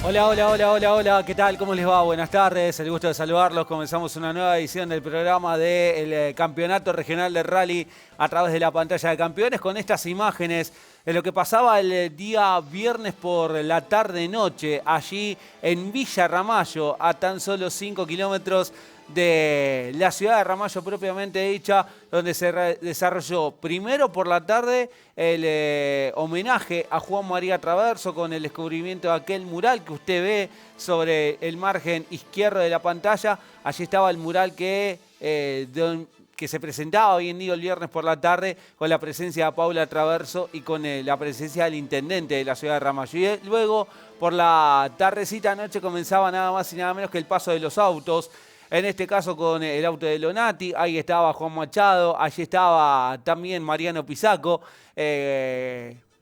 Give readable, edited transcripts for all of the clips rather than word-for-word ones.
Hola, hola, hola, hola, hola, ¿qué tal? ¿Cómo les va? Buenas tardes, el gusto de saludarlos. Comenzamos una nueva edición del programa del Campeonato Regional de Rally a través de la pantalla de campeones con estas imágenes de lo que pasaba el día viernes por la tarde-noche allí en Villa Ramallo, a tan solo 5 kilómetros de la ciudad de Ramallo propiamente dicha, donde se desarrolló primero por la tarde el homenaje a Juan María Traverso con el descubrimiento de aquel mural que usted ve sobre el margen izquierdo de la pantalla. Allí estaba el mural que se presentaba hoy en día el viernes por la tarde con la presencia de Paula Traverso y con la presencia del intendente de la ciudad de Ramallo. Y luego por la tardecita noche comenzaba nada más y nada menos que el paso de los autos. En este caso con el auto de Lonati, ahí estaba Juan Machado, allí estaba también Mariano Pisaco.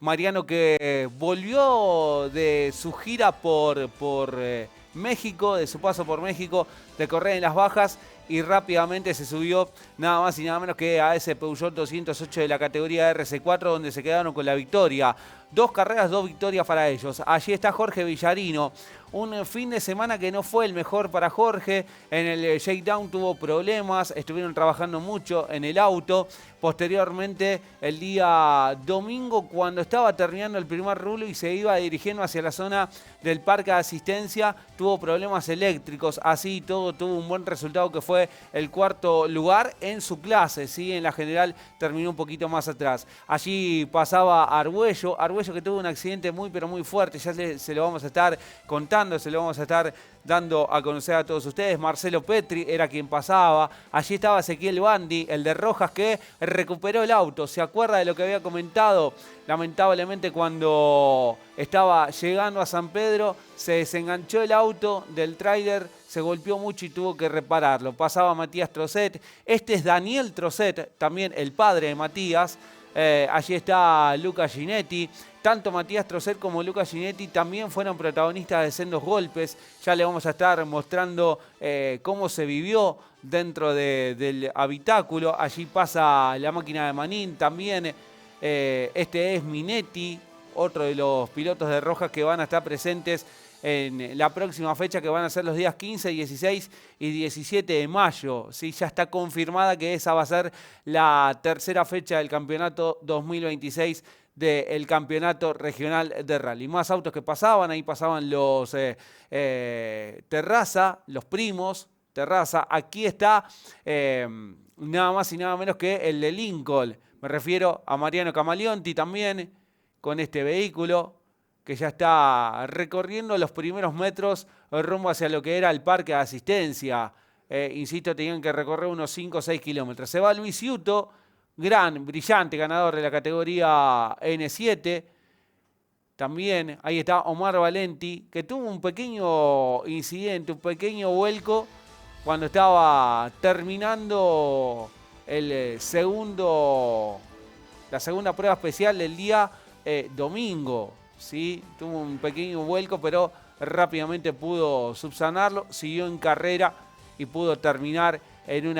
Mariano que volvió de su gira por México, de su paso por México, de correr en las bajas y rápidamente se subió nada más y nada menos que a ese Peugeot 208 de la categoría RC4 donde se quedaron con la victoria. 2 carreras, 2 victorias para ellos. Allí está Jorge Villarino. Un fin de semana que no fue el mejor para Jorge. En el shakedown tuvo problemas, estuvieron trabajando mucho en el auto. Posteriormente, el día domingo, cuando estaba terminando el primer rulo y se iba dirigiendo hacia la zona del parque de asistencia, tuvo problemas eléctricos. Así todo tuvo un buen resultado que fue el 4º lugar en su clase. ¿Sí? En la general terminó un poquito más atrás. Allí pasaba Argüello. Argüello que tuvo un accidente muy pero muy fuerte. Ya se lo vamos a estar contando, se lo vamos a estar dando a conocer a todos ustedes. Marcelo Petri era quien pasaba. Allí estaba Ezequiel Bandi, el de Rojas, que recuperó el auto. ¿Se acuerda de lo que había comentado? Lamentablemente cuando estaba llegando a San Pedro, se desenganchó el auto del tráiler, se golpeó mucho y tuvo que repararlo. Pasaba Matías Trocet. Este es Daniel Trocet, también el padre de Matías. Allí está Luca Ginetti. Tanto Matías Trocet como Luca Ginetti también fueron protagonistas de sendos golpes. Ya le vamos a estar mostrando cómo se vivió dentro del habitáculo. Allí pasa la máquina de Manín también. Este es Minetti, otro de los pilotos de Rojas que van a estar presentes en la próxima fecha, que van a ser los días 15, 16 y 17 de mayo. ¿Sí? Ya está confirmada que esa va a ser la tercera fecha del campeonato 2026 del campeonato regional de rally. Más autos que pasaban, ahí pasaban los Terraza, los primos, Terraza. Aquí está nada más y nada menos que el de Lincoln. Me refiero a Mariano Camaleonti también con este vehículo que ya está recorriendo los primeros metros rumbo hacia lo que era el parque de asistencia. Insisto, tenían que recorrer unos 5 o 6 kilómetros. Se va Luis Iuto, gran, brillante ganador de la categoría N7. También ahí está Omar Valenti, que tuvo un pequeño incidente, un pequeño vuelco cuando estaba terminando la segunda prueba especial del día domingo. ¿Sí? Tuvo un pequeño vuelco, pero rápidamente pudo subsanarlo, siguió en carrera y pudo terminar en un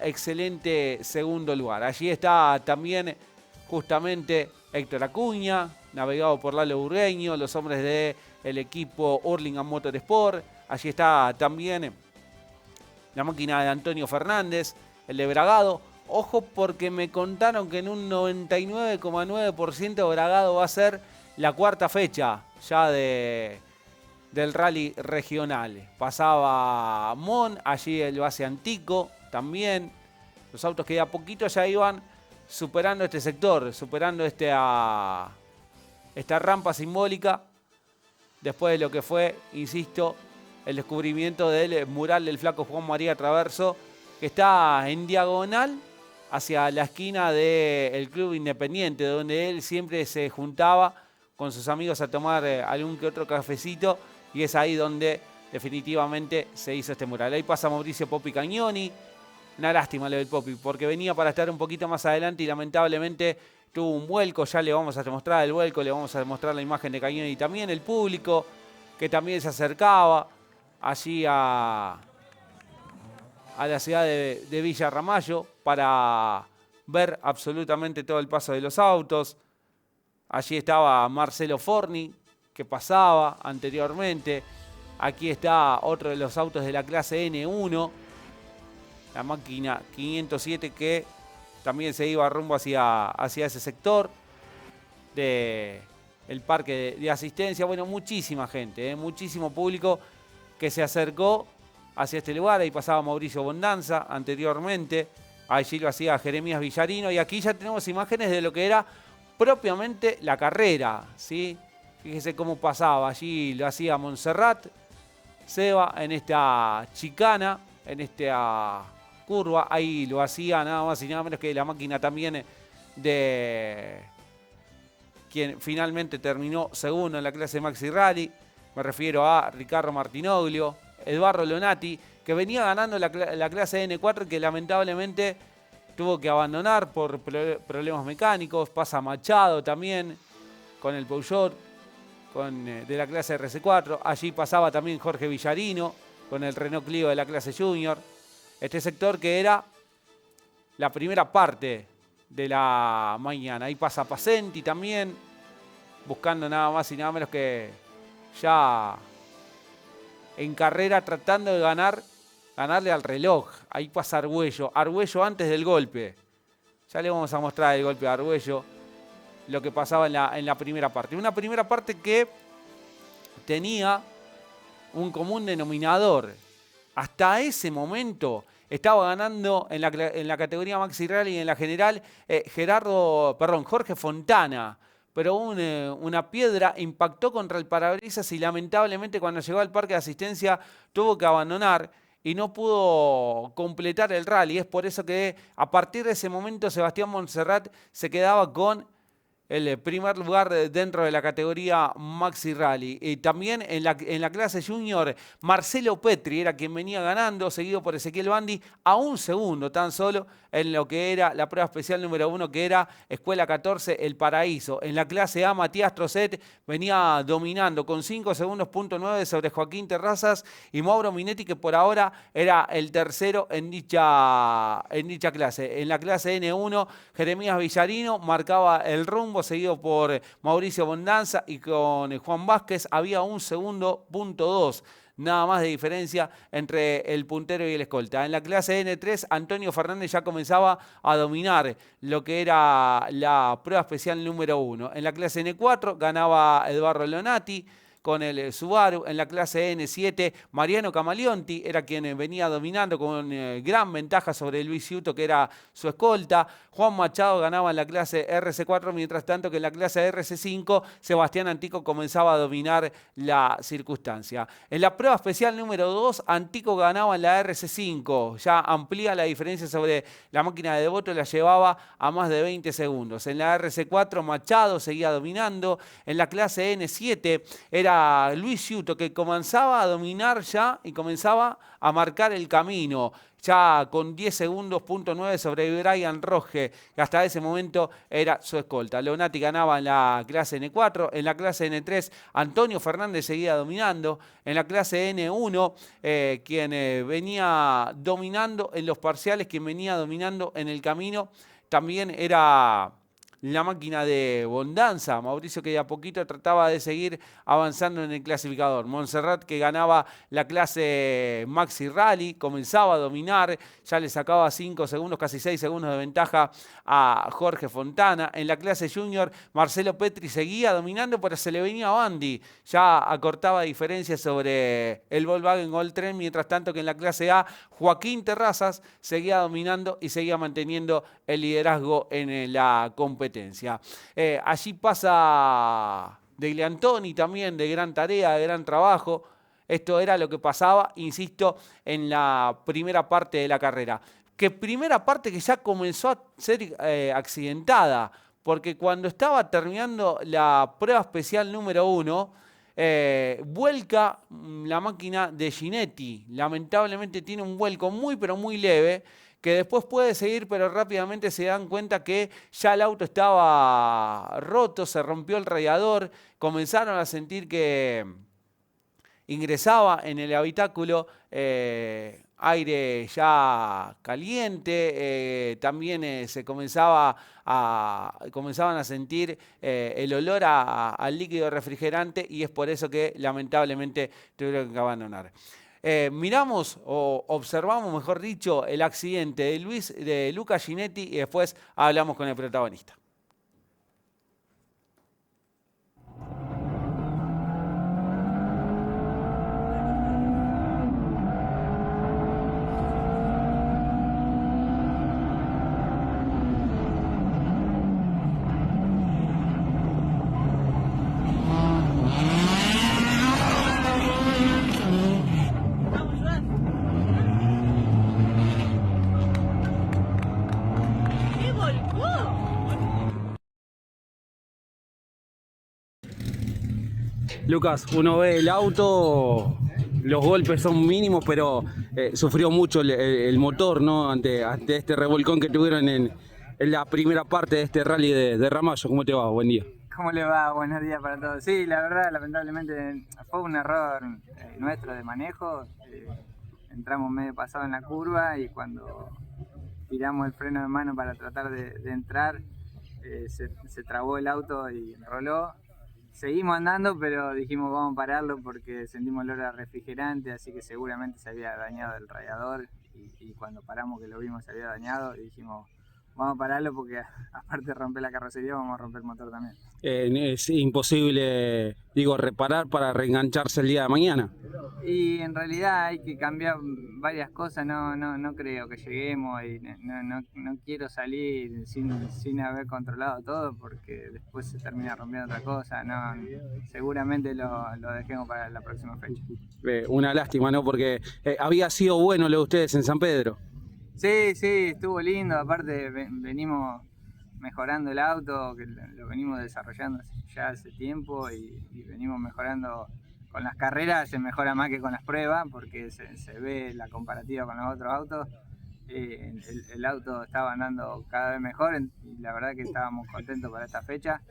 excelente segundo lugar. Allí está también justamente Héctor Acuña, navegado por Lalo Burgueño, los hombres del equipo Hurlingham Motorsport. Allí está también la máquina de Antonio Fernández, el de Bragado. Ojo porque me contaron que en un 99,9% Bragado va a ser la 4ª fecha ya del rally regional. Pasaba Mon, allí el base Antico también. Los autos que de a poquito ya iban superando este sector, superando esta rampa simbólica, después de lo que fue, insisto, el descubrimiento del mural del flaco Juan María Traverso, que está en diagonal hacia la esquina del Club Independiente, donde él siempre se juntaba con sus amigos a tomar algún que otro cafecito, y es ahí donde definitivamente se hizo este mural. Ahí pasa Mauricio Popi Cagnoni. Una lástima lo del Popi, porque venía para estar un poquito más adelante y lamentablemente tuvo un vuelco. Ya le vamos a mostrar el vuelco, le vamos a mostrar la imagen de Cagnoni y también el público que también se acercaba allí a la ciudad de Villa Ramallo para ver absolutamente todo el paso de los autos. Allí estaba Marcelo Forni, que pasaba anteriormente. Aquí está otro de los autos de la clase N1, la máquina 507 que también se iba rumbo hacia ese sector del parque de asistencia. Bueno, muchísima gente, muchísimo público que se acercó hacia este lugar. Ahí pasaba Mauricio Bondanza anteriormente. Allí lo hacía Jeremías Villarino. Y aquí ya tenemos imágenes de lo que era propiamente la carrera, ¿sí? Fíjese cómo pasaba. Allí lo hacía Montserrat Seba en esta chicana, en esta curva. Ahí lo hacía nada más y nada menos que la máquina también de quien finalmente terminó segundo en la clase Maxi Rally. Me refiero a Ricardo Martinoglio, Eduardo Lonati, que venía ganando la clase N4 y que lamentablemente tuvo que abandonar por problemas mecánicos. Pasa Machado también con el Peugeot de la clase RC4. Allí pasaba también Jorge Villarino con el Renault Clio de la clase Junior. Este sector que era la primera parte de la mañana. Ahí pasa Pacenti también, buscando nada más y nada menos que ya en carrera, tratando de ganarle al reloj. Ahí pasa Argüello. Argüello antes del golpe. Ya le vamos a mostrar el golpe de Argüello, lo que pasaba en la primera parte. Una primera parte que tenía un común denominador. Hasta ese momento estaba ganando en la categoría Maxi Rally y en la general Jorge Fontana. Pero una piedra impactó contra el parabrisas y lamentablemente cuando llegó al parque de asistencia tuvo que abandonar y no pudo completar el rally. Es por eso que a partir de ese momento Sebastián Montserrat se quedaba con el primer lugar dentro de la categoría Maxi Rally. Y también en la clase Junior, Marcelo Petri era quien venía ganando, seguido por Ezequiel Bandi, a un segundo tan solo en lo que era la prueba especial número 1, que era Escuela 14, El Paraíso. En la clase A, Matías Trocet venía dominando con 5 segundos, .9 sobre Joaquín Terrazas y Mauro Minetti, que por ahora era el tercero en dicha clase. En la clase N1, Jeremías Villarino marcaba el rumbo, seguido por Mauricio Bondanza, y con Juan Vázquez había un segundo, .2. Nada más de diferencia entre el puntero y el escolta. En la clase N3, Antonio Fernández ya comenzaba a dominar lo que era la prueba especial número 1. En la clase N4 ganaba Eduardo Lonati con el Subaru. En la clase N7, Mariano Camaleonti era quien venía dominando con gran ventaja sobre Luis Ciuto, que era su escolta. Juan Machado ganaba en la clase RC4, mientras tanto que en la clase RC5, Sebastián Antico comenzaba a dominar la circunstancia. En la prueba especial número 2, Antico ganaba en la RC5. Ya amplía la diferencia sobre la máquina de Devoto, la llevaba a más de 20 segundos. En la RC4, Machado seguía dominando. En la clase N7 era Luis Ciuto, que comenzaba a dominar ya y comenzaba a marcar el camino, ya con 10 segundos, .9 sobre Brian Roge, que hasta ese momento era su escolta. Leonati ganaba en la clase N4, en la clase N3 Antonio Fernández seguía dominando, en la clase N1 quien venía dominando en los parciales, quien venía dominando en el camino, también era la máquina de Bondanza, Mauricio, que de a poquito trataba de seguir avanzando en el clasificador. Montserrat, que ganaba la clase Maxi Rally, comenzaba a dominar, ya le sacaba 5 segundos, casi 6 segundos de ventaja a Jorge Fontana. En la clase Junior, Marcelo Petri seguía dominando, pero se le venía a Bandi, ya acortaba diferencias sobre el Volkswagen Gol Tren, mientras tanto que en la clase A, Joaquín Terrazas seguía dominando y seguía manteniendo el liderazgo en la competencia. Allí pasa de Gliantoni también, de gran tarea, de gran trabajo. Esto era lo que pasaba, insisto, en la primera parte de la carrera. Que primera parte que ya comenzó a ser accidentada, porque cuando estaba terminando la prueba especial número 1, vuelca la máquina de Ginetti. Lamentablemente tiene un vuelco muy, pero muy leve, que después puede seguir, pero rápidamente se dan cuenta que ya el auto estaba roto, se rompió el radiador, comenzaron a sentir que ingresaba en el habitáculo aire ya caliente, también comenzaban a sentir el olor al líquido refrigerante y es por eso que lamentablemente tuvieron que abandonar. Miramos o observamos, mejor dicho, el accidente de Luca Ginetti y después hablamos con el protagonista. Lucas, uno ve el auto, los golpes son mínimos, pero sufrió mucho el motor, ¿no? Ante este revolcón que tuvieron en la primera parte de este rally de Ramallo. ¿Cómo te va? Buen día. ¿Cómo le va? Buenos días para todos. Sí, la verdad, lamentablemente fue un error nuestro de manejo. Entramos medio pasado en la curva y cuando tiramos el freno de mano para tratar de entrar, se trabó el auto y roló. Seguimos andando, pero dijimos vamos a pararlo porque sentimos olor a refrigerante, así que seguramente se había dañado el radiador y cuando paramos que lo vimos se había dañado y dijimos vamos a pararlo porque aparte de romper la carrocería vamos a romper el motor también. Es imposible, reparar para reengancharse el día de mañana. Y en realidad hay que cambiar varias cosas, no creo que lleguemos y no quiero salir sin haber controlado todo porque después se termina rompiendo otra cosa, seguramente lo dejemos para la próxima fecha. Una lástima, ¿no? Porque había sido bueno lo de ustedes en San Pedro. Sí, estuvo lindo, aparte venimos mejorando el auto, que lo venimos desarrollando ya hace tiempo y venimos mejorando. Con las carreras se mejora más que con las pruebas porque se ve la comparativa con los otros autos. El auto estaba andando cada vez mejor y la verdad que estábamos contentos para esta fecha.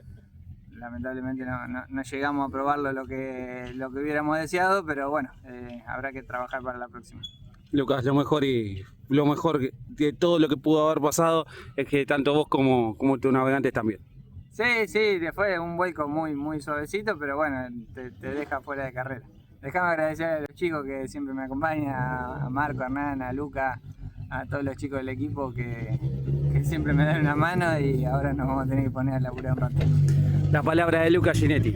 Lamentablemente no llegamos a probarlo lo que hubiéramos deseado, pero bueno, habrá que trabajar para la próxima. Lucas, lo mejor de todo lo que pudo haber pasado es que tanto vos como tus navegantes también. Sí, fue un vuelco muy suavecito, pero bueno, te deja fuera de carrera. Déjame agradecer a los chicos que siempre me acompañan, a Marco, a Hernán, a Luca, a todos los chicos del equipo que siempre me dan una mano y ahora nos vamos a tener que poner a laburar un rato. La palabra de Luca Ginetti.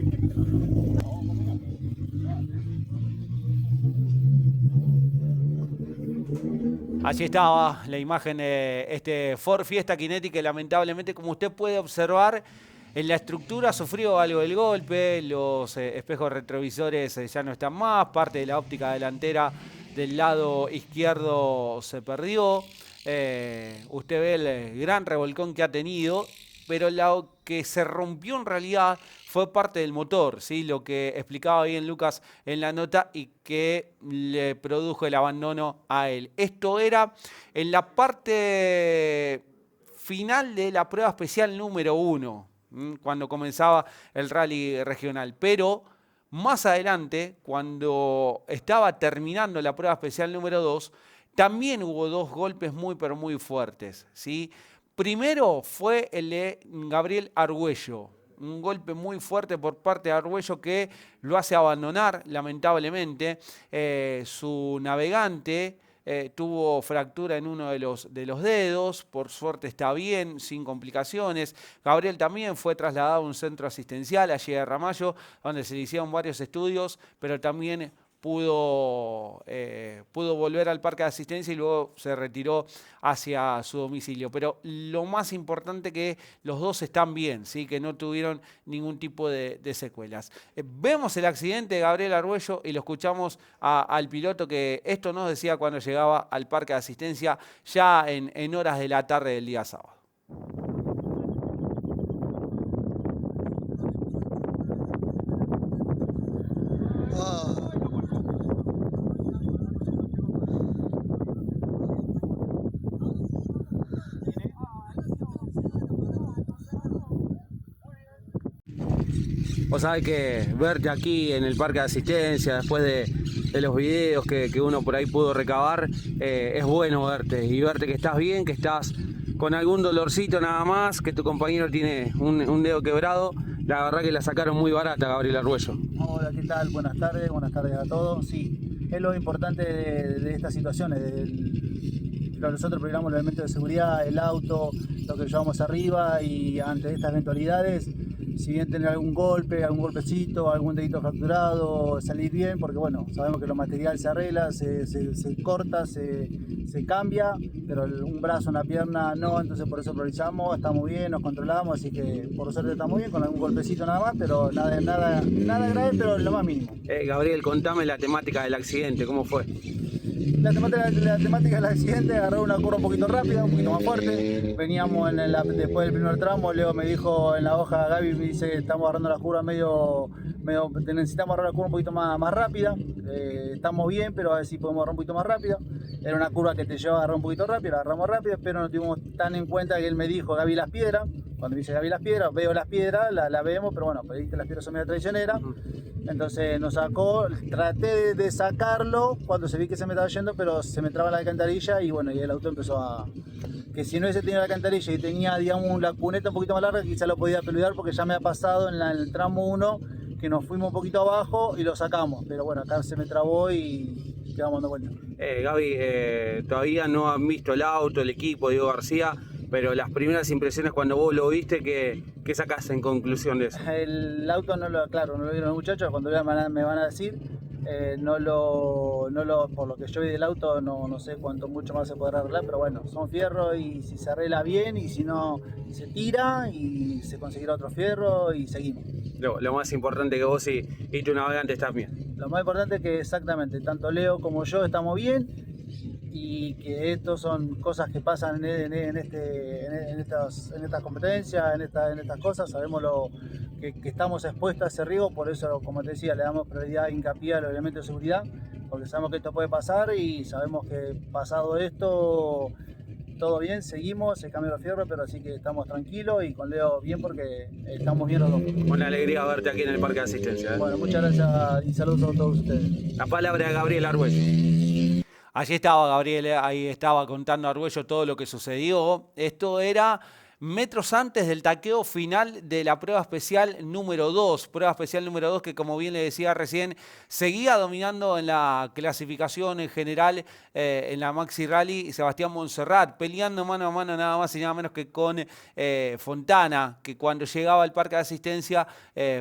Allí estaba la imagen de este Ford Fiesta Kinetic que lamentablemente, como usted puede observar, en la estructura sufrió algo del golpe, los espejos retrovisores ya no están más, parte de la óptica delantera del lado izquierdo se perdió. Usted ve el gran revolcón que ha tenido, pero lo que se rompió en realidad fue parte del motor, ¿sí? Lo que explicaba bien Lucas en la nota y que le produjo el abandono a él. Esto era en la parte final de la prueba especial número 1, cuando comenzaba el rally regional. Pero más adelante, cuando estaba terminando la prueba especial número 2, también hubo dos golpes pero muy fuertes, ¿sí? Primero fue el de Gabriel Argüello, un golpe muy fuerte por parte de Argüello que lo hace abandonar, lamentablemente. Su navegante tuvo fractura en uno de los dedos, por suerte está bien, sin complicaciones. Gabriel también fue trasladado a un centro asistencial allí de Ramallo, donde se le hicieron varios estudios, pero también pudo volver al parque de asistencia y luego se retiró hacia su domicilio. Pero lo más importante que los dos están bien, ¿sí? Que no tuvieron ningún tipo de secuelas. Vemos el accidente de Gabriel Argüello y lo escuchamos al piloto que esto nos decía cuando llegaba al parque de asistencia ya en horas de la tarde del día sábado. Vos sabés que verte aquí en el parque de asistencia, después de los videos que uno por ahí pudo recabar, es bueno verte y verte que estás bien, que estás con algún dolorcito nada más, que tu compañero tiene un dedo quebrado. La verdad que la sacaron muy barata, Gabriel Argüello. Hola, ¿qué tal? Buenas tardes a todos. Sí, es lo importante de estas situaciones. Nosotros programamos el elemento de seguridad, el auto, lo que llevamos arriba, y ante estas eventualidades, si bien tener algún golpecito, algún dedito fracturado, salir bien, porque bueno, sabemos que lo material se arregla, se corta, se cambia, pero un brazo, una pierna no, entonces por eso priorizamos, estamos bien, nos controlamos, así que por suerte estamos bien, con algún golpecito nada más, pero nada grave, pero lo más mínimo. Gabriel, contame la temática del accidente, ¿cómo fue? La temática del accidente, agarré una curva un poquito rápida, un poquito más fuerte. Veníamos después del primer tramo, Leo me dijo en la hoja, Gaby me dice, estamos agarrando la curva necesitamos agarrar la curva un poquito más rápida. Estamos bien, pero a ver si podemos agarrar un poquito más rápida. Era una curva que te lleva a agarrar un poquito rápido, la agarramos rápido, pero no tuvimos tan en cuenta que él me dijo, Gaby las piedras. Cuando me dice Gaby las piedras, veo las piedras, la vemos, pero bueno, pedí que las piedras son medio traicioneras. Entonces nos sacó, traté de sacarlo cuando se vi que se me estaba yendo, pero se me traba la alcantarilla y bueno, y el auto empezó a... Que si no hubiese tenido la alcantarilla y tenía, digamos, la cuneta un poquito más larga, quizá lo podía peludear, porque ya me ha pasado en el tramo 1 que nos fuimos un poquito abajo y lo sacamos, pero bueno, acá se me trabó y quedamos dando vuelta. Gaby, todavía no han visto el auto, el equipo, Diego García, pero las primeras impresiones cuando vos lo viste, ¿qué sacaste en conclusión de eso? El auto no lo vieron los muchachos, cuando vean me van a decir, por lo que yo vi del auto, no sé cuánto mucho más se podrá arreglar, pero bueno, son fierros y si se arregla bien, y si no, se tira y se conseguirá otro fierro y seguimos. Lo más importante que vos y tu navegante estás bien. Lo más importante es que exactamente, tanto Leo como yo estamos bien, y que esto son cosas que pasan en estas competencias, en estas cosas. Sabemos que estamos expuestos a ese riesgo, por eso, como te decía, le damos prioridad e hincapié a los elementos de seguridad, porque sabemos que esto puede pasar y sabemos que pasado esto, todo bien, seguimos, se cambian los fierros, pero así que estamos tranquilos y con Leo bien porque estamos bien los dos. Una alegría verte aquí en el parque de asistencia. Bueno, muchas gracias y saludos a todos ustedes. La palabra de Gabriel Argüello. Allí estaba Gabriel, ahí estaba contando Argüello todo lo que sucedió. Esto era metros antes del taqueo final de la prueba especial número 2. Prueba especial número 2 que, como bien le decía recién, seguía dominando en la clasificación en general en la Maxi Rally Sebastián Monserrat, peleando mano a mano nada más y nada menos que con Fontana, que cuando llegaba al parque de asistencia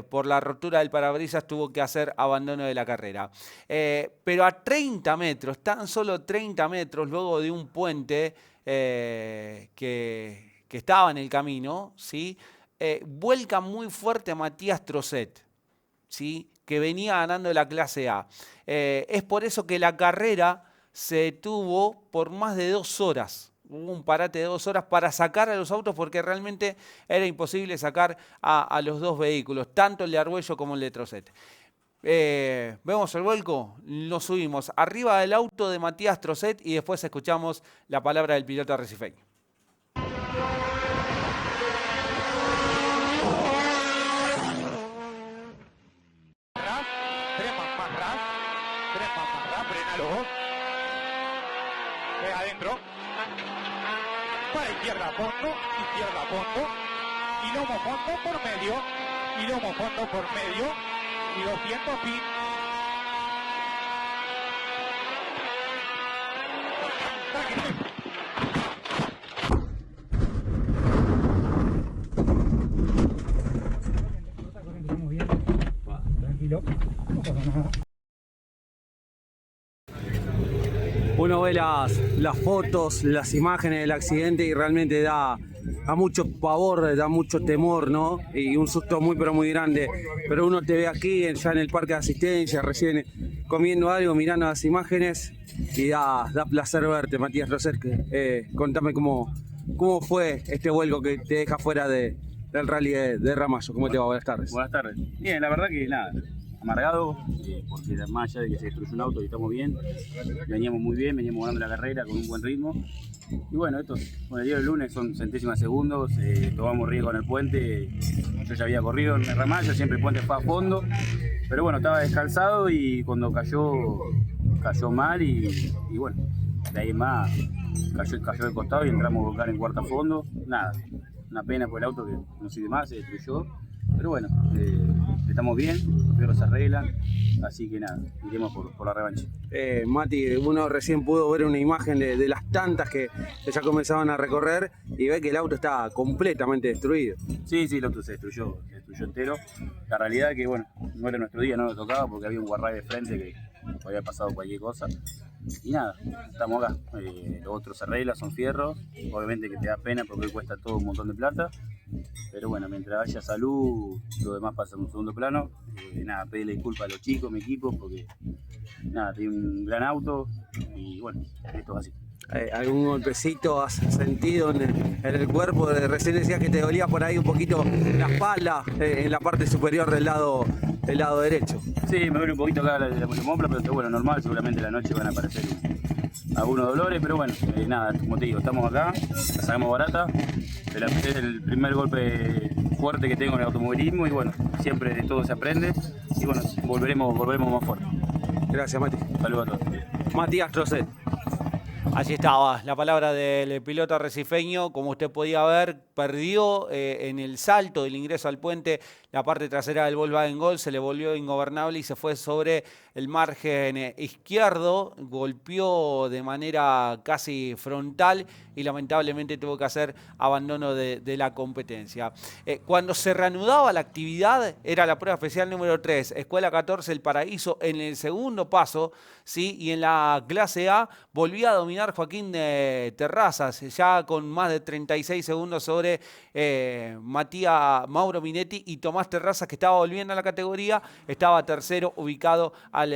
por la rotura del parabrisas tuvo que hacer abandono de la carrera. Pero a 30 metros, tan solo 30 metros, luego de un puente que estaba en el camino, ¿sí? Vuelca muy fuerte a Matías Trosset, ¿sí? Que venía ganando la clase A. Es por eso que la carrera se detuvo por más de 2 horas. Hubo un parate de 2 horas para sacar a los autos porque realmente era imposible sacar a los 2 vehículos, tanto el de Argüello como el de Trosset. Vemos el vuelco, lo subimos arriba del auto de Matías Trosset y después escuchamos la palabra del piloto arrecifeño. Adentro, para izquierda a fondo, y lomo fondo por medio, y 200 pin. Tranquilo, no pasa nada. Uno ve las fotos, las imágenes del accidente y realmente da mucho pavor, da mucho temor, ¿no? Y un susto muy pero muy grande. Pero uno te ve aquí, ya en el parque de asistencia, recién comiendo algo, mirando las imágenes y da placer verte, Matías Trosset. Contame cómo fue este vuelco que te deja fuera del rally de Ramallo. ¿Cómo te va? Buenas tardes. Buenas tardes. Bien, la verdad que nada, amargado, porque más allá de que se destruyó un auto y estamos bien, veníamos muy bien, veníamos ganando la carrera con un buen ritmo. Y bueno, el día del lunes son centésimas de segundos, tomamos riesgo en el puente, yo ya había corrido en Ramallo, siempre el puente fue a fondo, pero bueno, estaba descalzado y cuando cayó mal y bueno, de ahí más cayó de costado y entramos a volcar en cuarta fondo, nada, una pena por el auto que no sirve más, se destruyó, pero bueno, estamos bien, los perros se arreglan, así que nada, iremos por la revancha. Mati, uno recién pudo ver una imagen de las tantas que ya comenzaban a recorrer y ve que el auto está completamente destruido. Sí, el auto se destruyó entero. La realidad es que bueno, no era nuestro día, no nos tocaba porque había un guarray de frente que había pasado cualquier cosa. Y nada, estamos acá. Los otros se arreglan, son fierros. Obviamente que te da pena porque hoy cuesta todo un montón de plata. Pero bueno, mientras haya salud, lo demás pasa en un segundo plano. Nada, pedirle disculpas a los chicos, mi equipo, porque nada, tiene un gran auto y bueno, esto es así. ¿Algún golpecito has sentido en el cuerpo? Recién decías que te dolía por ahí un poquito la espalda, en la parte superior del lado derecho. Sí, me duele un poquito acá la hombro, pero bueno, normal, seguramente la noche van a aparecer algunos dolores, pero bueno, nada, como te digo, estamos acá, la sacamos barata, es el primer golpe fuerte que tengo en el automovilismo y bueno, siempre de todo se aprende y bueno, volveremos más fuerte. Gracias, Mati. Saludos a todos. Matías Trocet. Allí estaba la palabra del piloto arrecifeño. Como usted podía ver, perdió en el salto del ingreso al puente la parte trasera del Volkswagen Gol, se le volvió ingobernable y se fue sobre el margen izquierdo, golpeó de manera casi frontal y lamentablemente tuvo que hacer abandono de la competencia. Cuando se reanudaba la actividad, era la prueba especial número 3, Escuela 14 El Paraíso, en el segundo paso, ¿sí? Y en la clase A volvía a dominar Joaquín Terrazas, ya con más de 36 segundos sobre Mauro Minetti y Tomás Terrazas, que estaba volviendo a la categoría, estaba tercero, ubicado al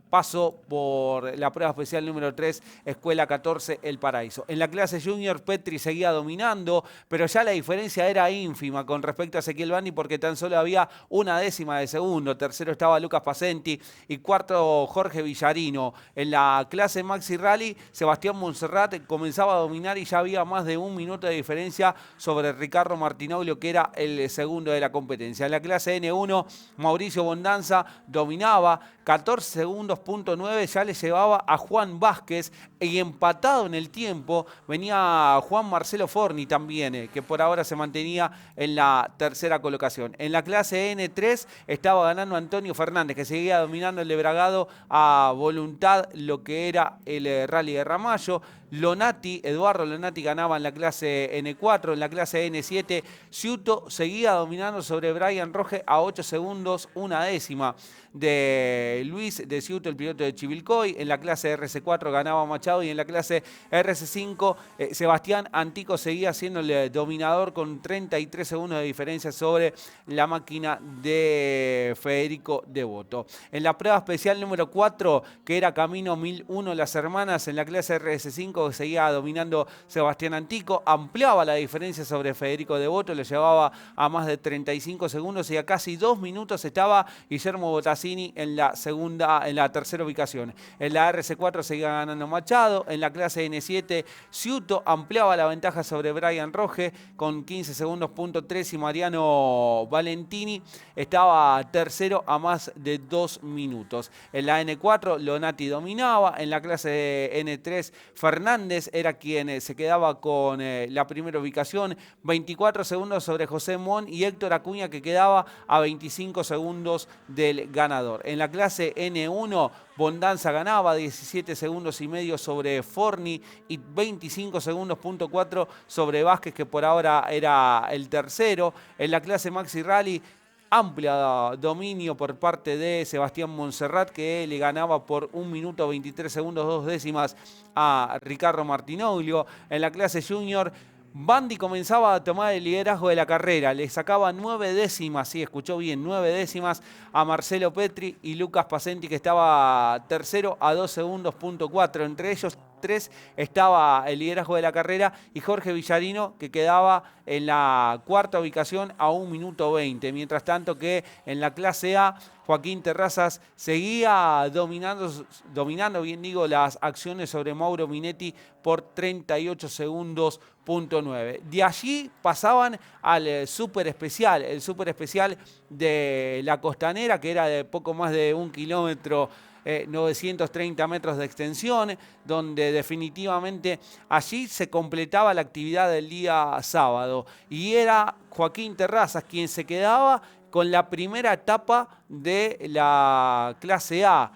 paso por la prueba especial número 3, Escuela 14 El Paraíso. En la clase Junior, Petri seguía dominando, pero ya la diferencia era ínfima con respecto a Ezequiel Bandi porque tan solo había una décima de segundo. Tercero estaba Lucas Pacenti y cuarto Jorge Villarino. En la clase Maxi Rally, Sebastián Monserrat comenzaba a dominar y ya había más de un minuto de diferencia sobre Ricardo Martinoglio, que era el segundo de la competencia. En la clase N1, Mauricio Bondanza dominaba, 14 segundos, .9 ya le llevaba a Juan Vázquez y empatado en el tiempo venía Juan Marcelo Forni también, que por ahora se mantenía en la tercera colocación. En la clase N3 estaba ganando Antonio Fernández, que seguía dominando el de Bragado a voluntad lo que era el Rally de Ramallo. Eduardo Lonati ganaba en la clase N4, en la clase N7, Ciuto seguía dominando sobre Brian Roge a 8 segundos, una décima de Luis de Ciuto, el piloto de Chivilcoy. En la clase RC4 ganaba Machado y en la clase RC5 Sebastián Antico seguía siendo el dominador con 33 segundos de diferencia sobre la máquina de Federico Devoto. En la prueba especial número 4, que era Camino 1001 Las Hermanas, en la clase RS5 seguía dominando Sebastián Antico, ampliaba la diferencia sobre Federico Devoto, le llevaba a más de 35 segundos y a casi 2 minutos estaba Guillermo Botasini en la tercera ubicación. En la RC4 seguía ganando Machado, en la clase N7 Ciuto ampliaba la ventaja sobre Brian Roge con 15 segundos, .3 y Mariano Valentini estaba tercero a más de 2 minutos. En la N4 Lonati dominaba, en la clase N3 Fernández era quien se quedaba con la primera ubicación, 24 segundos sobre José Mon y Héctor Acuña, que quedaba a 25 segundos del ganador. En la clase N1 Bondanza ganaba 17 segundos y medio sobre Forni y 25 segundos, .4 sobre Vázquez, que por ahora era el tercero. En la clase Maxi Rally, amplia dominio por parte de Sebastián Monserrat, que le ganaba por 1 minuto 23 segundos 2 décimas a Ricardo Martinoglio. En la clase Junior, Bandi comenzaba a tomar el liderazgo de la carrera, le sacaba 9 décimas, sí, escuchó bien, 9 décimas a Marcelo Petri y Lucas Pacenti, que estaba tercero a 2 segundos, .4. Entre ellos N3 estaba el liderazgo de la carrera y Jorge Villarino, que quedaba en la cuarta ubicación a 1 minuto 20. Mientras tanto que en la clase A, Joaquín Terrazas seguía dominando, bien digo, las acciones sobre Mauro Minetti por 38 segundos. De allí pasaban al súper especial, el súper especial de la Costanera, que era de poco más de 1 kilómetro, 930 metros de extensión, donde definitivamente allí se completaba la actividad del día sábado. Y era Joaquín Terrazas quien se quedaba con la primera etapa de la clase A,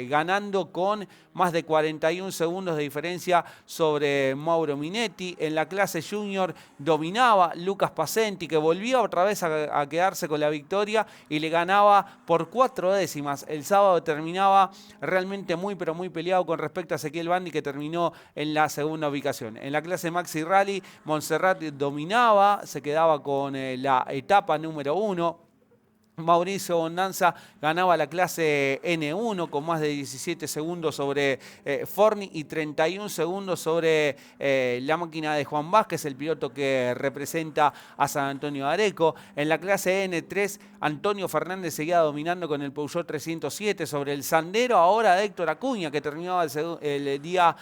ganando con más de 41 segundos de diferencia sobre Mauro Minetti. En la clase junior dominaba Lucas Pasenti, que volvía otra vez a quedarse con la victoria y le ganaba por 4 décimas. El sábado terminaba realmente muy, pero muy peleado con respecto a Ezequiel Bandi, que terminó en la segunda ubicación. En la clase Maxi Rally, Montserrat dominaba, se quedaba con la etapa número 1. Mauricio Bondanza ganaba la clase N1 con más de 17 segundos sobre Forni y 31 segundos sobre la máquina de Juan Vázquez, el piloto que representa a San Antonio de Areco. En la clase N3, Antonio Fernández seguía dominando con el Peugeot 307 sobre el Sandero, ahora de Héctor Acuña, que terminaba el día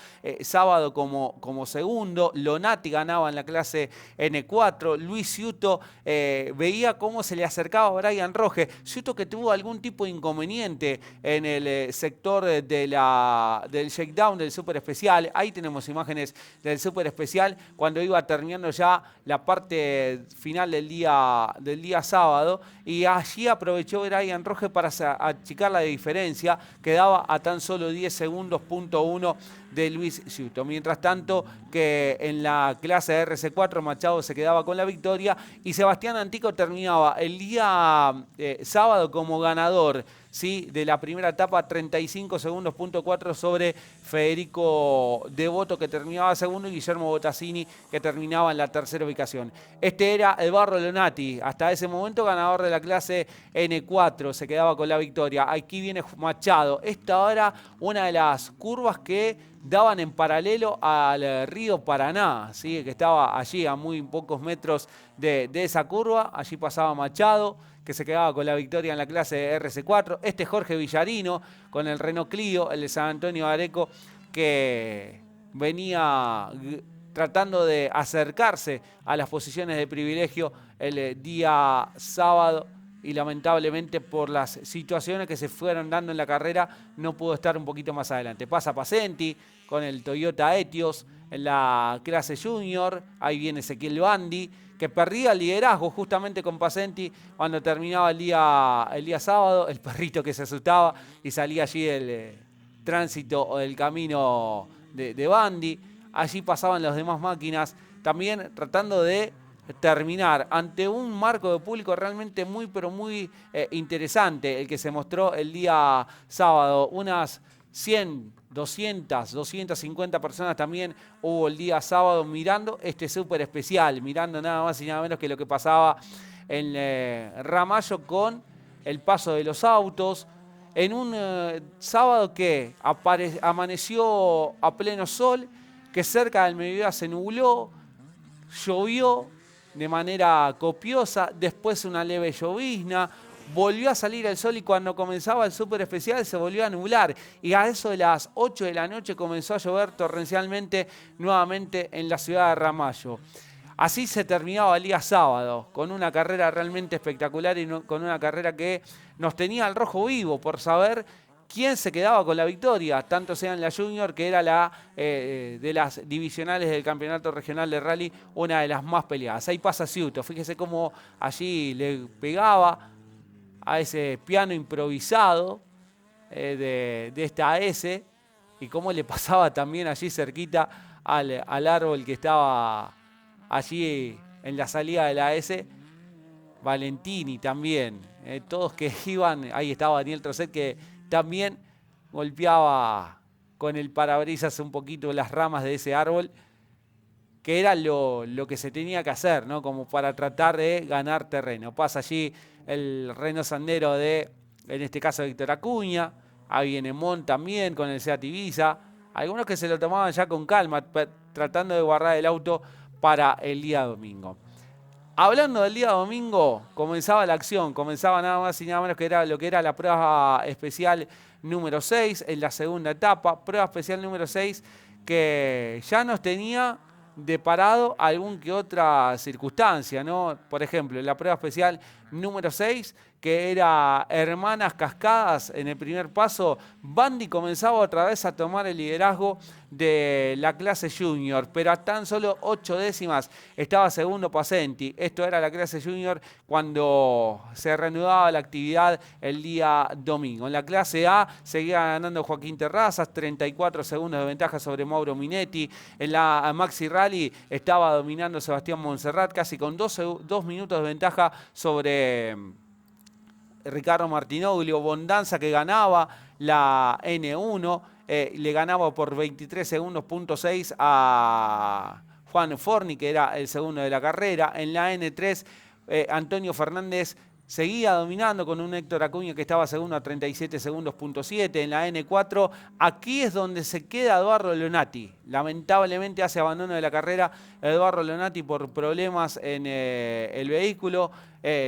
sábado como segundo. Lonati ganaba en la clase N4. Luis Ciuto veía cómo se le acercaba a Brian Roge. Ciuto, que tuvo algún tipo de inconveniente en el sector del shakedown del Super Especial. Ahí tenemos imágenes del Super Especial cuando iba terminando ya la parte final del día sábado, y allí aprovechó Brian Roge para achicar la diferencia. Quedaba a tan solo 10 segundos, .1 de Luis Ciuto. Mientras tanto que en la clase RC4 Machado se quedaba con la victoria y Sebastián Antico terminaba el día sábado como ganador, ¿sí?, de la primera etapa, 35 segundos, .4 sobre Federico Devoto, que terminaba segundo, y Guillermo Botasini, que terminaba en la tercera ubicación. Este era Eduardo Lonati, hasta ese momento ganador de la clase N4, se quedaba con la victoria. Aquí viene Machado. Esta era una de las curvas que daban en paralelo al río Paraná, ¿sí?, que estaba allí a muy pocos metros de esa curva. Allí pasaba Machado, que se quedaba con la victoria en la clase RC4. Este Jorge Villarino con el Renault Clio, el de San Antonio de Areco, que venía tratando de acercarse a las posiciones de privilegio el día sábado, y lamentablemente por las situaciones que se fueron dando en la carrera no pudo estar un poquito más adelante. Pasa Pasenti con el Toyota Etios en la clase junior. Ahí viene Ezequiel Bandi, que perdía el liderazgo justamente con Pasenti cuando terminaba el día sábado. El perrito que se asustaba y salía allí del tránsito o del camino de Bandi. Allí pasaban las demás máquinas también tratando de terminar ante un marco de público realmente muy, pero muy interesante, el que se mostró el día sábado. Unas 100, 200, 250 personas también hubo el día sábado mirando este súper especial, mirando nada más y nada menos que lo que pasaba en Ramallo con el paso de los autos, en un sábado que amaneció a pleno sol, que cerca del mediodía se nubló, llovió de manera copiosa, después una leve llovizna, volvió a salir el sol y cuando comenzaba el súper especial se volvió a nublar, y a eso de las 8 de la noche comenzó a llover torrencialmente nuevamente en la ciudad de Ramallo. Así se terminaba el día sábado, con una carrera realmente espectacular y con una carrera que nos tenía al rojo vivo por saber quién se quedaba con la victoria, tanto sea en la Junior, que era la de las divisionales del Campeonato Regional de Rally, una de las más peleadas. Ahí pasa Ciuto, fíjese cómo allí le pegaba a ese piano improvisado de esta S, y cómo le pasaba también allí cerquita al árbol que estaba allí en la salida de la S. Valentini también, todos que iban, ahí estaba Daniel Trocet, que también golpeaba con el parabrisas un poquito las ramas de ese árbol, que era lo que se tenía que hacer, ¿no?, como para tratar de ganar terreno. Pasa allí el Renault Sandero de, en este caso, Héctor Acuña. Ahí viene Mon también con el Seat Ibiza. algunos que se lo tomaban ya con calma, tratando de guardar el auto para el día domingo. Hablando del día domingo, comenzaba la acción, comenzaba nada más y nada menos que era lo que era la prueba especial número 6 en la segunda etapa, prueba especial número 6 que ya nos tenía deparado algún que otra circunstancia, ¿no? Por ejemplo, en la prueba especial número 6, que era Hermanas Cascadas, en el primer paso, Bandy comenzaba otra vez a tomar el liderazgo de la clase junior, pero a tan solo 8 décimas estaba segundo Pasenti. Esto era la clase junior cuando se reanudaba la actividad el día domingo. En la clase A seguía ganando Joaquín Terrazas, 34 segundos de ventaja sobre Mauro Minetti. En la Maxi Rally estaba dominando Sebastián Montserrat, casi con 2 minutos de ventaja sobre Ricardo Martinoglio. Bondanza, que ganaba la N1, le ganaba por 23 segundos, .6 a Juan Forni, que era el segundo de la carrera. En la N3, Antonio Fernández seguía dominando con un Héctor Acuña que estaba segundo a 37 segundos, .7. En la N4, aquí es donde se queda Eduardo Leonati. Lamentablemente hace abandono de la carrera Eduardo Leonati por problemas en el vehículo.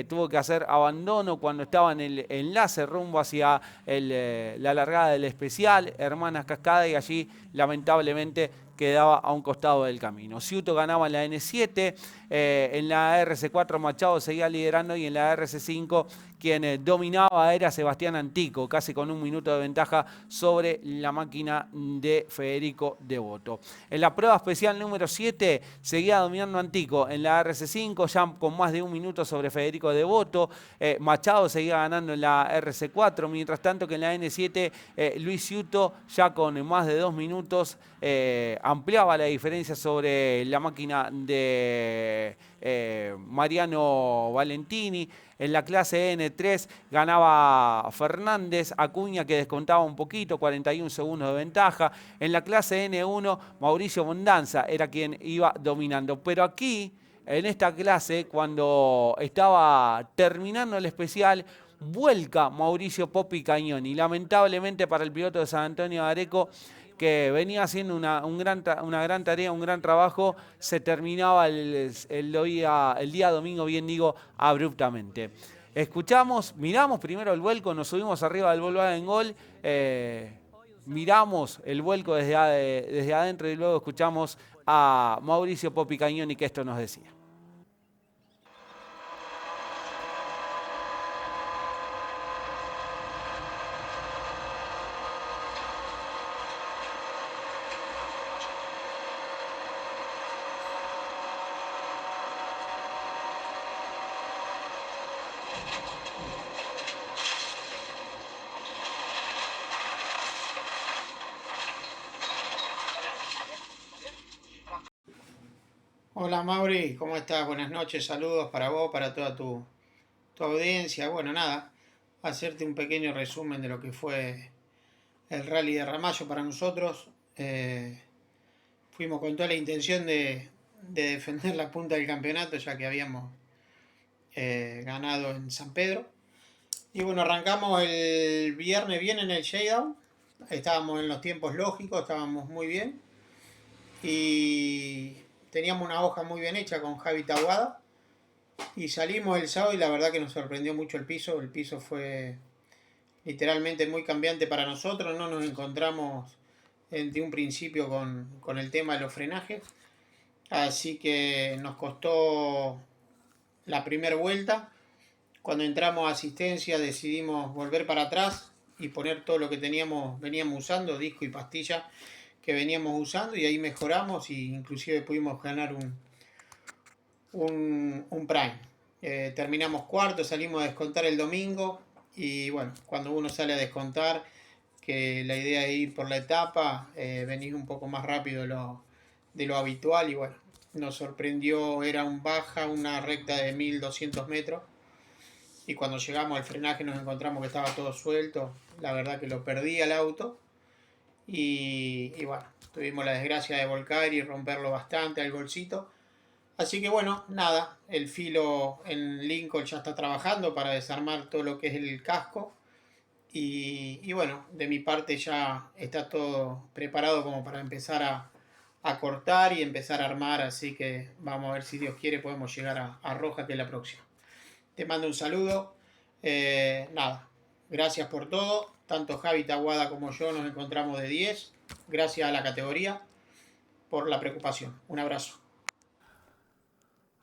Tuvo que hacer abandono cuando estaba en el enlace rumbo hacia la largada del especial Hermanas Cascada, y allí lamentablemente quedaba a un costado del camino. Ciuto ganaba en la N7, en la RC4 Machado seguía liderando, y en la RC5 quien dominaba era Sebastián Antico, casi con 1 minuto de ventaja sobre la máquina de Federico Devoto. En la prueba especial número 7 seguía dominando Antico, en la RC5 ya con más de 1 minuto sobre Federico Devoto. Machado seguía ganando en la RC4, mientras tanto que en la N7 Luis Ciuto ya con más de 2 minutos ampliaba la diferencia sobre la máquina de Mariano Valentini. En la clase N3 ganaba Fernández, Acuña que descontaba un poquito, 41 segundos de ventaja. En la clase N1, Mauricio Bondanza era quien iba dominando. Pero aquí, en esta clase, cuando estaba terminando el especial, vuelca Mauricio Popi Cañoni. Lamentablemente para el piloto de San Antonio de Areco, que venía haciendo una gran tarea, un gran trabajo, se terminaba el día domingo, bien digo, abruptamente. Miramos primero el vuelco, nos subimos arriba del Volkswagen Gol, miramos el vuelco desde adentro y luego escuchamos a Mauricio Popi Cañoni, que esto nos decía. Hola Mauri, ¿cómo estás? Buenas noches, saludos para vos, para toda tu audiencia. Bueno, nada, hacerte un pequeño resumen de lo que fue el Rally de Ramallo para nosotros. Fuimos con toda la intención de defender la punta del campeonato, ya que habíamos ganado en San Pedro. Y bueno, arrancamos el viernes bien en el shakedown, estábamos en los tiempos lógicos, estábamos muy bien. Y teníamos una hoja muy bien hecha con Javi Taguada. Y salimos el sábado y la verdad que nos sorprendió mucho el piso. El piso fue literalmente muy cambiante para nosotros. No nos encontramos de un principio con el tema de los frenajes. Así que nos costó la primera vuelta. Cuando entramos a asistencia decidimos volver para atrás y poner todo lo que veníamos usando, disco y pastilla que veníamos usando, y ahí mejoramos e inclusive pudimos ganar un Prime. Terminamos cuarto, salimos a descontar el domingo, y bueno, cuando uno sale a descontar, que la idea es ir por la etapa, venir un poco más rápido de lo habitual, y bueno, nos sorprendió, era una recta de 1200 metros, y cuando llegamos al frenaje nos encontramos que estaba todo suelto, la verdad que lo perdí al auto. Y bueno, tuvimos la desgracia de volcar y romperlo bastante al golcito. Así que bueno, nada, el filo en Lincoln ya está trabajando para desarmar todo lo que es el casco. Y bueno, de mi parte ya está todo preparado como para empezar a cortar y empezar a armar, así que vamos a ver si Dios quiere podemos llegar a Roja, que es la próxima. Te mando un saludo. Nada, gracias por todo. Tanto Javi Tahuada como yo nos encontramos de 10. Gracias a la categoría por la preocupación. Un abrazo.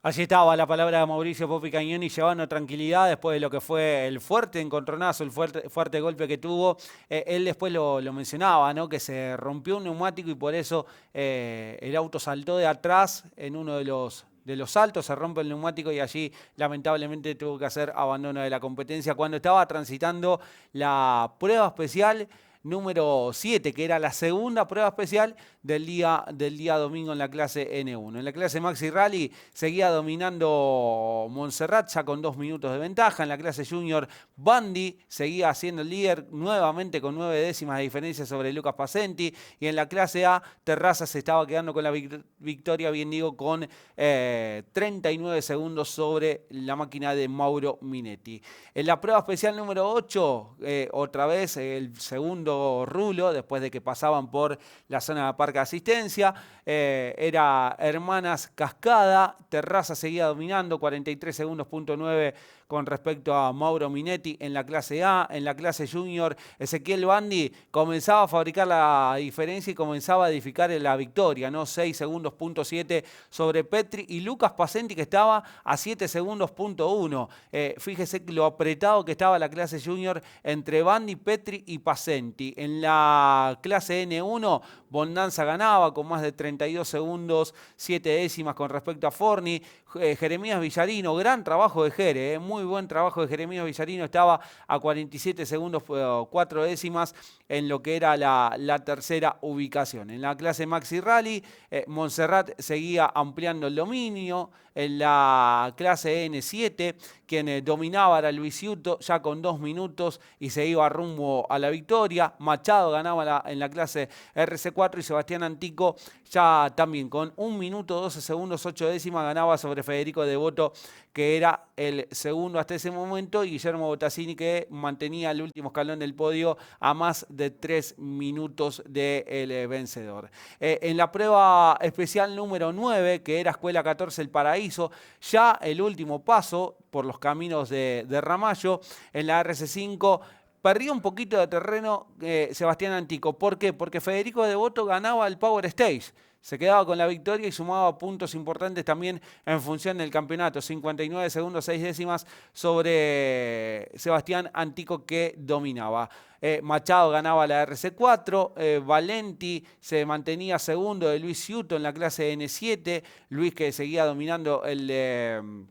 Allí estaba la palabra de Mauricio Popi Cagnoni llevando tranquilidad después de lo que fue el fuerte encontronazo, el fuerte golpe que tuvo. Él después lo mencionaba, ¿no? Que se rompió un neumático y por eso el auto saltó de atrás en uno de los saltos, se rompe el neumático y allí lamentablemente tuvo que hacer abandono de la competencia cuando estaba transitando la prueba especial número 7, que era la segunda prueba especial del día domingo en la clase N1. En la clase Maxi Rally seguía dominando Montserrat ya con 2 minutos de ventaja. En la clase Junior, Bandi seguía siendo el líder nuevamente con 9 décimas de diferencia sobre Lucas Pasenti. Y en la clase A, Terraza se estaba quedando con la victoria, bien digo, con 39 segundos sobre la máquina de Mauro Minetti. En la prueba especial número 8, otra vez el segundo rulo, después de que pasaban por la zona de parque de asistencia, era Hermanas Cascada. Terraza seguía dominando, 43 segundos, .9 con respecto a Mauro Minetti en la clase A. En la clase Junior, Ezequiel Bandi comenzaba a fabricar la diferencia y comenzaba a edificar la victoria, ¿no? 6 segundos, .7 sobre Petri y Lucas Pasenti, que estaba a 7 segundos, .1. Fíjese lo apretado que estaba la clase Junior entre Bandi, Petri y Pasenti. En la clase N1, Bondanza ganaba con más de 32 segundos, 7 décimas con respecto a Forni. Jeremías Villarino, gran trabajo de Jere, muy buen trabajo de Jeremías Villarino, estaba a 47 segundos, 4 décimas en lo que era la tercera ubicación. En la clase Maxi Rally, Montserrat seguía ampliando el dominio. En la clase N7, quien dominaba era Luis Ciuto, ya con 2 minutos y se iba rumbo a la victoria. Machado ganaba en la clase RC4 y Sebastián Antico ya también con 1 minuto, 12 segundos, 8 décimas ganaba sobre Federico Devoto, que era el segundo hasta ese momento, y Guillermo Botasini, que mantenía el último escalón del podio a más de 3 minutos del vencedor. En la prueba especial número 9, que era Escuela 14 El Paraíso, ya el último paso por los caminos de Ramallo, en la RC5, perdió un poquito de terreno Sebastián Antico. ¿Por qué? Porque Federico Devoto ganaba el Power Stage. Se quedaba con la victoria y sumaba puntos importantes también en función del campeonato. 59 segundos, 6 décimas sobre Sebastián Antico, que dominaba. Machado ganaba la RC4, Valenti se mantenía segundo de Luis Ciuto en la clase N7, Luis que seguía dominando el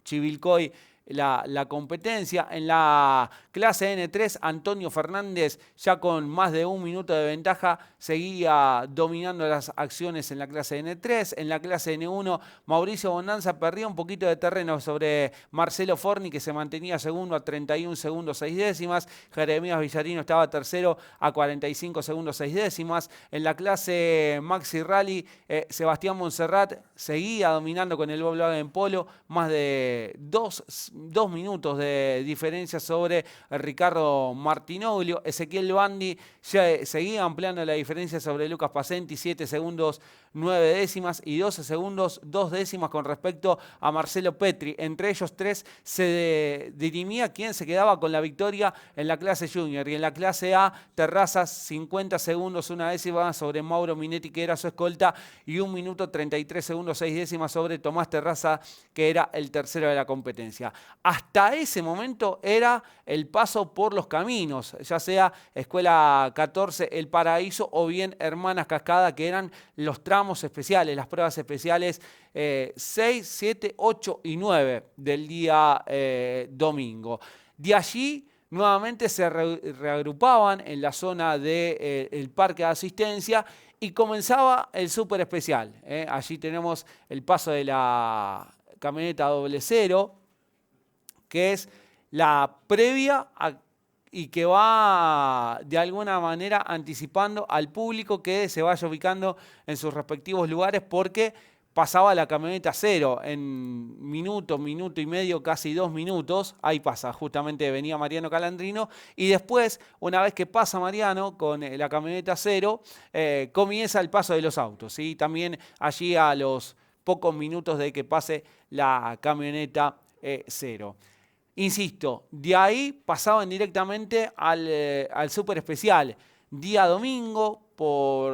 Chivilcoy la competencia. En la clase N3, Antonio Fernández, ya con más de 1 minuto de ventaja, seguía dominando las acciones en la clase N3. En la clase N1, Mauricio Bondanza perdía un poquito de terreno sobre Marcelo Forni, que se mantenía segundo a 31 segundos, 6 décimas. Jeremías Villarino estaba tercero a 45 segundos, 6 décimas. En la clase Maxi Rally, Sebastián Montserrat seguía dominando con el Volkswagen Polo, más de 2 minutos de diferencia sobre Ricardo Martinoglio. Ezequiel Bandi seguía ampliando la diferencia sobre Lucas Pasenti, 7 segundos, 9 décimas y 12 segundos, 2 décimas con respecto a Marcelo Petri. Entre ellos tres se dirimía quién se quedaba con la victoria en la clase Junior. Y en la clase A, Terrazas, 50 segundos, 1 décima sobre Mauro Minetti, que era su escolta, y 1 minuto 33 segundos, 6 décimas sobre Tomás Terraza, que era el tercero de la competencia. Hasta ese momento era el paso por los caminos, ya sea Escuela 14 El Paraíso o bien Hermanas Cascada, que eran los tramos especiales, las pruebas especiales 6, 7, 8 y 9 del día domingo. De allí nuevamente se reagrupaban en la zona del parque de asistencia y comenzaba el súper especial. Allí tenemos el paso de la camioneta 00, que es la previa y que va de alguna manera anticipando al público que se vaya ubicando en sus respectivos lugares, porque pasaba la camioneta 0 en minuto y medio, casi 2 minutos. Ahí pasa, justamente venía Mariano Calandrino. Y después, una vez que pasa Mariano con la camioneta 0, comienza el paso de los autos, ¿sí? También allí a los pocos minutos de que pase la camioneta 0. Insisto, de ahí pasaban directamente al Super Especial. Día domingo, por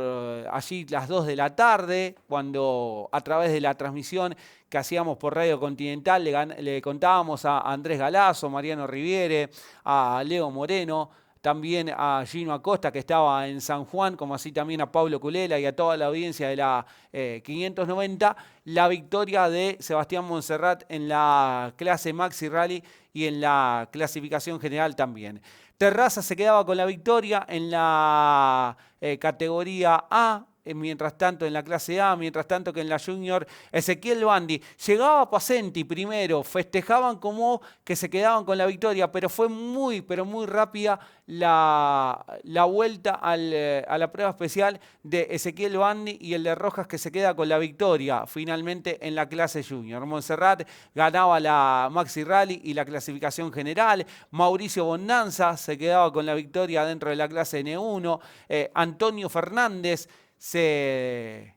allí las 2 de la tarde, cuando a través de la transmisión que hacíamos por Radio Continental le contábamos a Andrés Galazo, Mariano Riviere, a Leo Moreno, también a Gino Acosta, que estaba en San Juan, como así también a Pablo Culela y a toda la audiencia de la 590, la victoria de Sebastián Monserrat en la clase Maxi Rally y en la clasificación general también. Terraza se quedaba con la victoria en la categoría A, mientras tanto en la clase A, mientras tanto que en la Junior Ezequiel Bandi. Llegaba Pacenti primero, festejaban como que se quedaban con la victoria, pero fue muy, pero muy rápida la vuelta a la prueba especial de Ezequiel Bandi y el de Rojas, que se queda con la victoria finalmente en la clase Junior. Monserrat ganaba la Maxi Rally y la clasificación general. Mauricio Bondanza se quedaba con la victoria dentro de la clase N1. Antonio Fernández se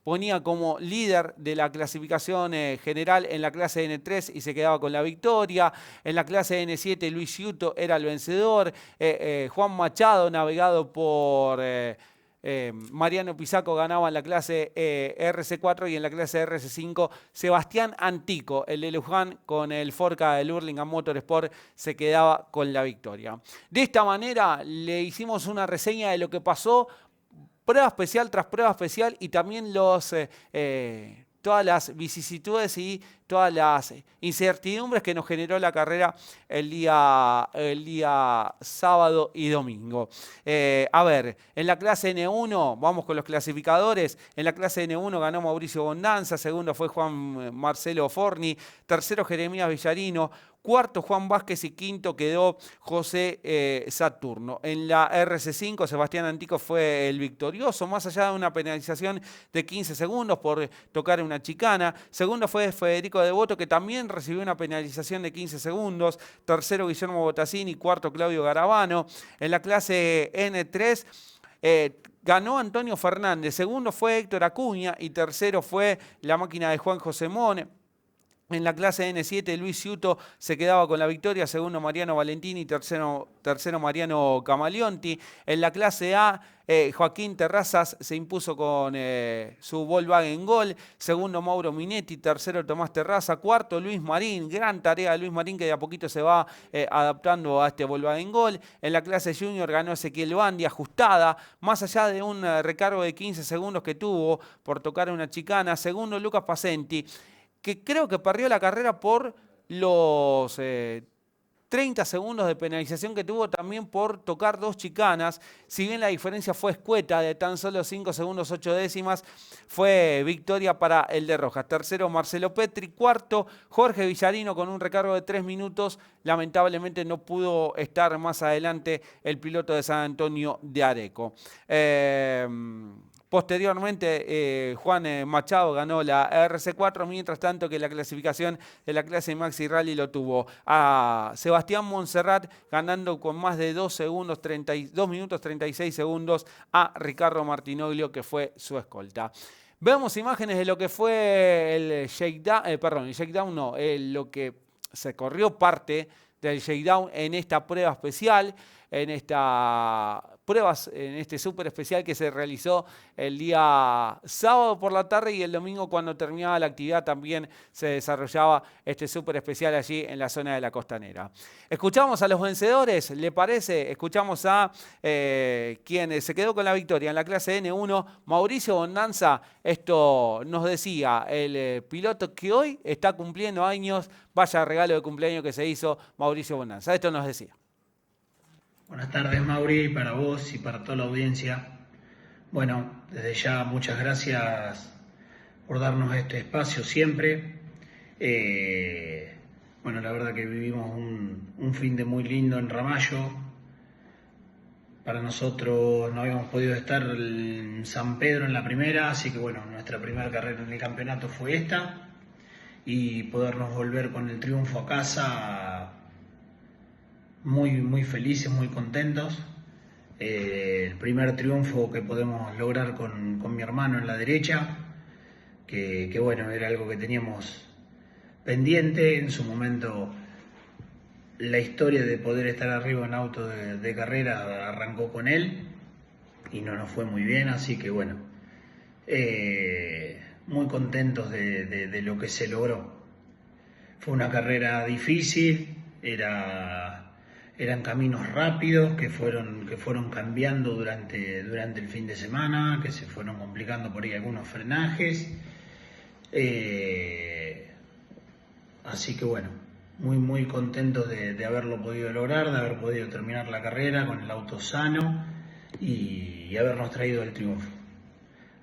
ponía como líder de la clasificación general en la clase N3 y se quedaba con la victoria. En la clase N7 Luis Ciuto era el vencedor. Juan Machado, navegado por Mariano Pisaco, ganaba en la clase RC4 y en la clase RC5 Sebastián Antico, el de Luján, con el Forca del Hurlingham Motorsport, se quedaba con la victoria. De esta manera le hicimos una reseña de lo que pasó, prueba especial tras prueba especial, y también todas las vicisitudes y todas las incertidumbres que nos generó la carrera el día sábado y domingo. A ver, en la clase N1, vamos con los clasificadores. En la clase N1 ganó Mauricio Bondanza, segundo fue Juan Marcelo Forni, tercero Jeremías Villarino, cuarto Juan Vázquez y quinto quedó José Saturno. En la RC5 Sebastián Antico fue el victorioso, más allá de una penalización de 15 segundos por tocar una chicana. Segundo fue Federico Devoto, que también recibió una penalización de 15 segundos. Tercero Guillermo Botasini, cuarto Claudio Garabano. En la clase N3 ganó Antonio Fernández, segundo fue Héctor Acuña y tercero fue la máquina de Juan José Mone. En la clase N7 Luis Ciuto se quedaba con la victoria, segundo Mariano Valentini, tercero Mariano Camaleonti. En la clase A Joaquín Terrazas se impuso con su Volkswagen Gol, segundo Mauro Minetti, tercero Tomás Terraza, cuarto Luis Marín, gran tarea de Luis Marín, que de a poquito se va adaptando a este Volkswagen Gol. En la clase Junior ganó Ezequiel Bandi, ajustada, más allá de un recargo de 15 segundos que tuvo por tocar una chicana. Segundo Lucas Pacenti, que creo que perdió la carrera por los 30 segundos de penalización que tuvo también por tocar dos chicanas. Si bien la diferencia fue escueta de tan solo 5 segundos 8 décimas, fue victoria para el de Rojas. Tercero Marcelo Petri, cuarto Jorge Villarino con un recargo de 3 minutos. Lamentablemente no pudo estar más adelante el piloto de San Antonio de Areco. Posteriormente, Juan Machado ganó la RC4, mientras tanto que la clasificación de la clase Maxi Rally lo tuvo a Sebastián Monserrat, ganando con más de 2 minutos 36 segundos a Ricardo Martinoglio, que fue su escolta. Veamos imágenes de lo que fue el shakedown, lo que se corrió parte del shakedown en esta prueba especial, en este súper especial que se realizó el día sábado por la tarde, y el domingo, cuando terminaba la actividad, también se desarrollaba este súper especial allí en la zona de la Costanera. Escuchamos a los vencedores, ¿le parece? Escuchamos a quien se quedó con la victoria en la clase N1, Mauricio Bondanza. Esto nos decía el piloto que hoy está cumpliendo años. Vaya regalo de cumpleaños que se hizo Mauricio Bondanza. Esto nos decía. Buenas tardes, Mauri, para vos y para toda la audiencia. Bueno, desde ya muchas gracias por darnos este espacio siempre. Bueno, la verdad que vivimos un fin de muy lindo en Ramallo. Para nosotros no habíamos podido estar en San Pedro en la primera, así que bueno, nuestra primera carrera en el campeonato fue esta, y podernos volver con el triunfo a casa muy felices, muy contentos. El primer triunfo que podemos lograr con mi hermano en la derecha, que bueno, era algo que teníamos pendiente. En su momento la historia de poder estar arriba en auto de carrera arrancó con él y no nos fue muy bien, así que bueno, muy contentos de lo que se logró. Fue una carrera difícil, eran caminos rápidos que fueron cambiando durante el fin de semana, que se fueron complicando por ahí algunos frenajes. Así que bueno, muy contentos de haberlo podido lograr, de haber podido terminar la carrera con el auto sano y habernos traído el triunfo.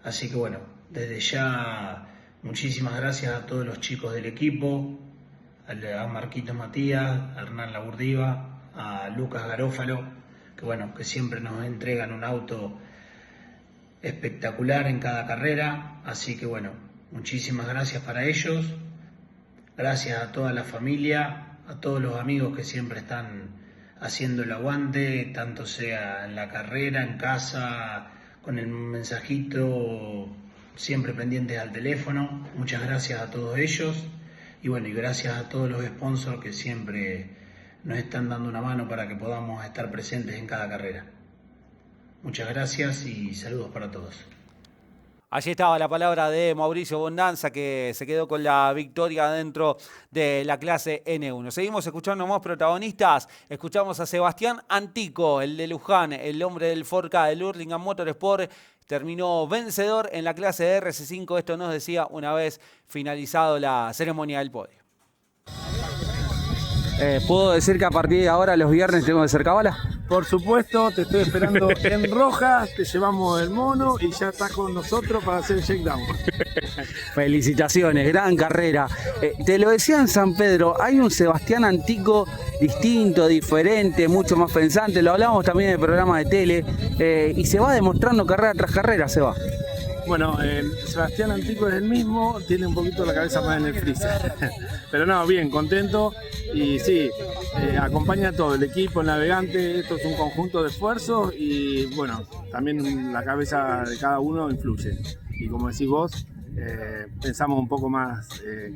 Así que bueno, desde ya muchísimas gracias a todos los chicos del equipo, a Marquito Matías, a Hernán Laburdiva, a Lucas Garófalo, que siempre nos entregan un auto espectacular en cada carrera. Así que bueno, muchísimas gracias para ellos, gracias a toda la familia, a todos los amigos que siempre están haciendo el aguante, tanto sea en la carrera, en casa, con el mensajito, siempre pendientes al teléfono. Muchas gracias a todos ellos y bueno, y gracias a todos los sponsors que siempre nos están dando una mano para que podamos estar presentes en cada carrera. Muchas gracias y saludos para todos. Allí estaba la palabra de Mauricio Bondanza, que se quedó con la victoria dentro de la clase N1. Seguimos escuchando más protagonistas. Escuchamos a Sebastián Antico, el de Luján, el hombre del Forca del Hurlingham Motorsport. Terminó vencedor en la clase de RC5. Esto nos decía una vez finalizado la ceremonia del podio. ¿Puedo decir que a partir de ahora los viernes tengo que hacer cábala? Por supuesto, te estoy esperando en Rojas, te llevamos el mono y ya estás con nosotros para hacer el shakedown. Felicitaciones, gran carrera. Te lo decía en San Pedro, hay un Sebastián Antico distinto, diferente, mucho más pensante. Lo hablábamos también en el programa de tele y se va demostrando carrera tras carrera, se va. Bueno, Sebastián Antico es el mismo, tiene un poquito la cabeza más en el freezer. Pero no, bien, contento. Y sí, acompaña a todo el equipo, el navegante. Esto es un conjunto de esfuerzos y bueno, también la cabeza de cada uno influye. Y como decís vos, pensamos un poco más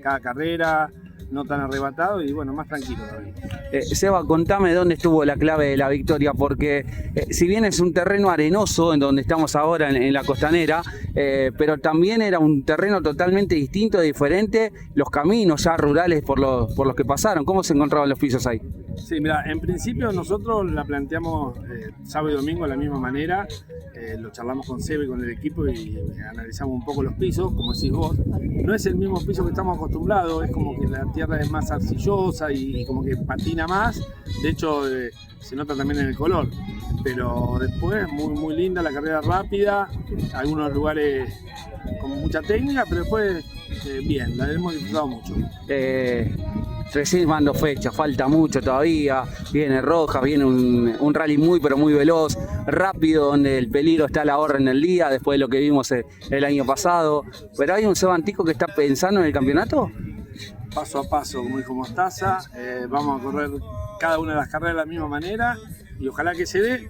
cada carrera, no tan arrebatado y bueno, más tranquilo también. Seba, contame dónde estuvo la clave de la victoria, porque si bien es un terreno arenoso en donde estamos ahora en la costanera, pero también era un terreno totalmente distinto, diferente, los caminos ya rurales por los que pasaron. ¿Cómo se encontraban los pisos ahí? Sí, mira, en principio nosotros la planteamos sábado y domingo de la misma manera. Lo charlamos con Seba y con el equipo y analizamos un poco los pisos, como decís vos. No es el mismo piso que estamos acostumbrados, es como que la tierra es más arcillosa y como que patina más. De hecho, se nota también en el color. Pero después, muy linda la carrera rápida, algunos lugares con mucha técnica, pero después bien, la hemos disfrutado mucho. Recién mando fecha, falta mucho todavía, viene Rojas, viene un rally muy pero muy veloz, rápido, donde el peligro está a la hora en el día, después de lo que vimos el año pasado. ¿Pero hay un Seba Antico que está pensando en el campeonato? Paso a paso, como dijo Mostaza, vamos a correr cada una de las carreras de la misma manera y ojalá que se dé.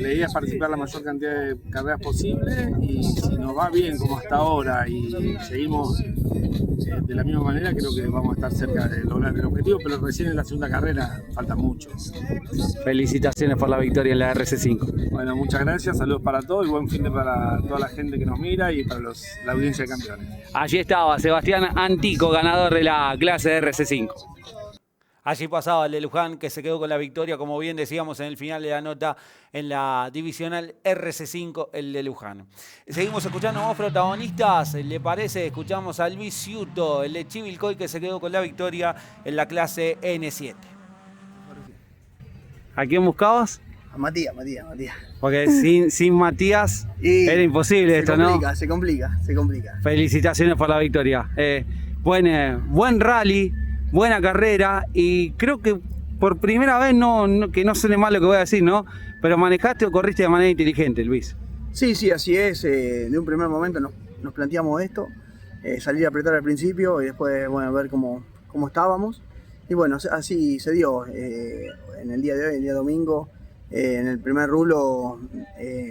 La idea es participar la mayor cantidad de carreras posible y si nos va bien como hasta ahora y seguimos de la misma manera, creo que vamos a estar cerca de lograr el objetivo, pero recién en la segunda carrera falta mucho. Felicitaciones por la victoria en la RC5. Bueno, muchas gracias, saludos para todos y buen fin de para toda la gente que nos mira y para la audiencia de campeones. Allí estaba Sebastián Antico, ganador de la clase de RC5. Allí pasaba el de Luján, que se quedó con la victoria, como bien decíamos en el final de la nota, en la divisional RC5, el de Luján. Seguimos escuchando más protagonistas. ¿Le parece? Escuchamos a Luis Ciuto, el de Chivilcoy, que se quedó con la victoria en la clase N7. ¿A quién buscabas? A Matías. Porque sin Matías era imposible esto, ¿no? Se complica. Felicitaciones por la victoria. Buen rally. Buena carrera y creo que por primera vez, que no suene mal lo que voy a decir, ¿no? Pero manejaste o corriste de manera inteligente, Luis. Sí, así es. De un primer momento nos planteamos esto, salir a apretar al principio y después, bueno, ver cómo estábamos. Y bueno, así se dio. En el día de hoy, el día domingo, en el primer rulo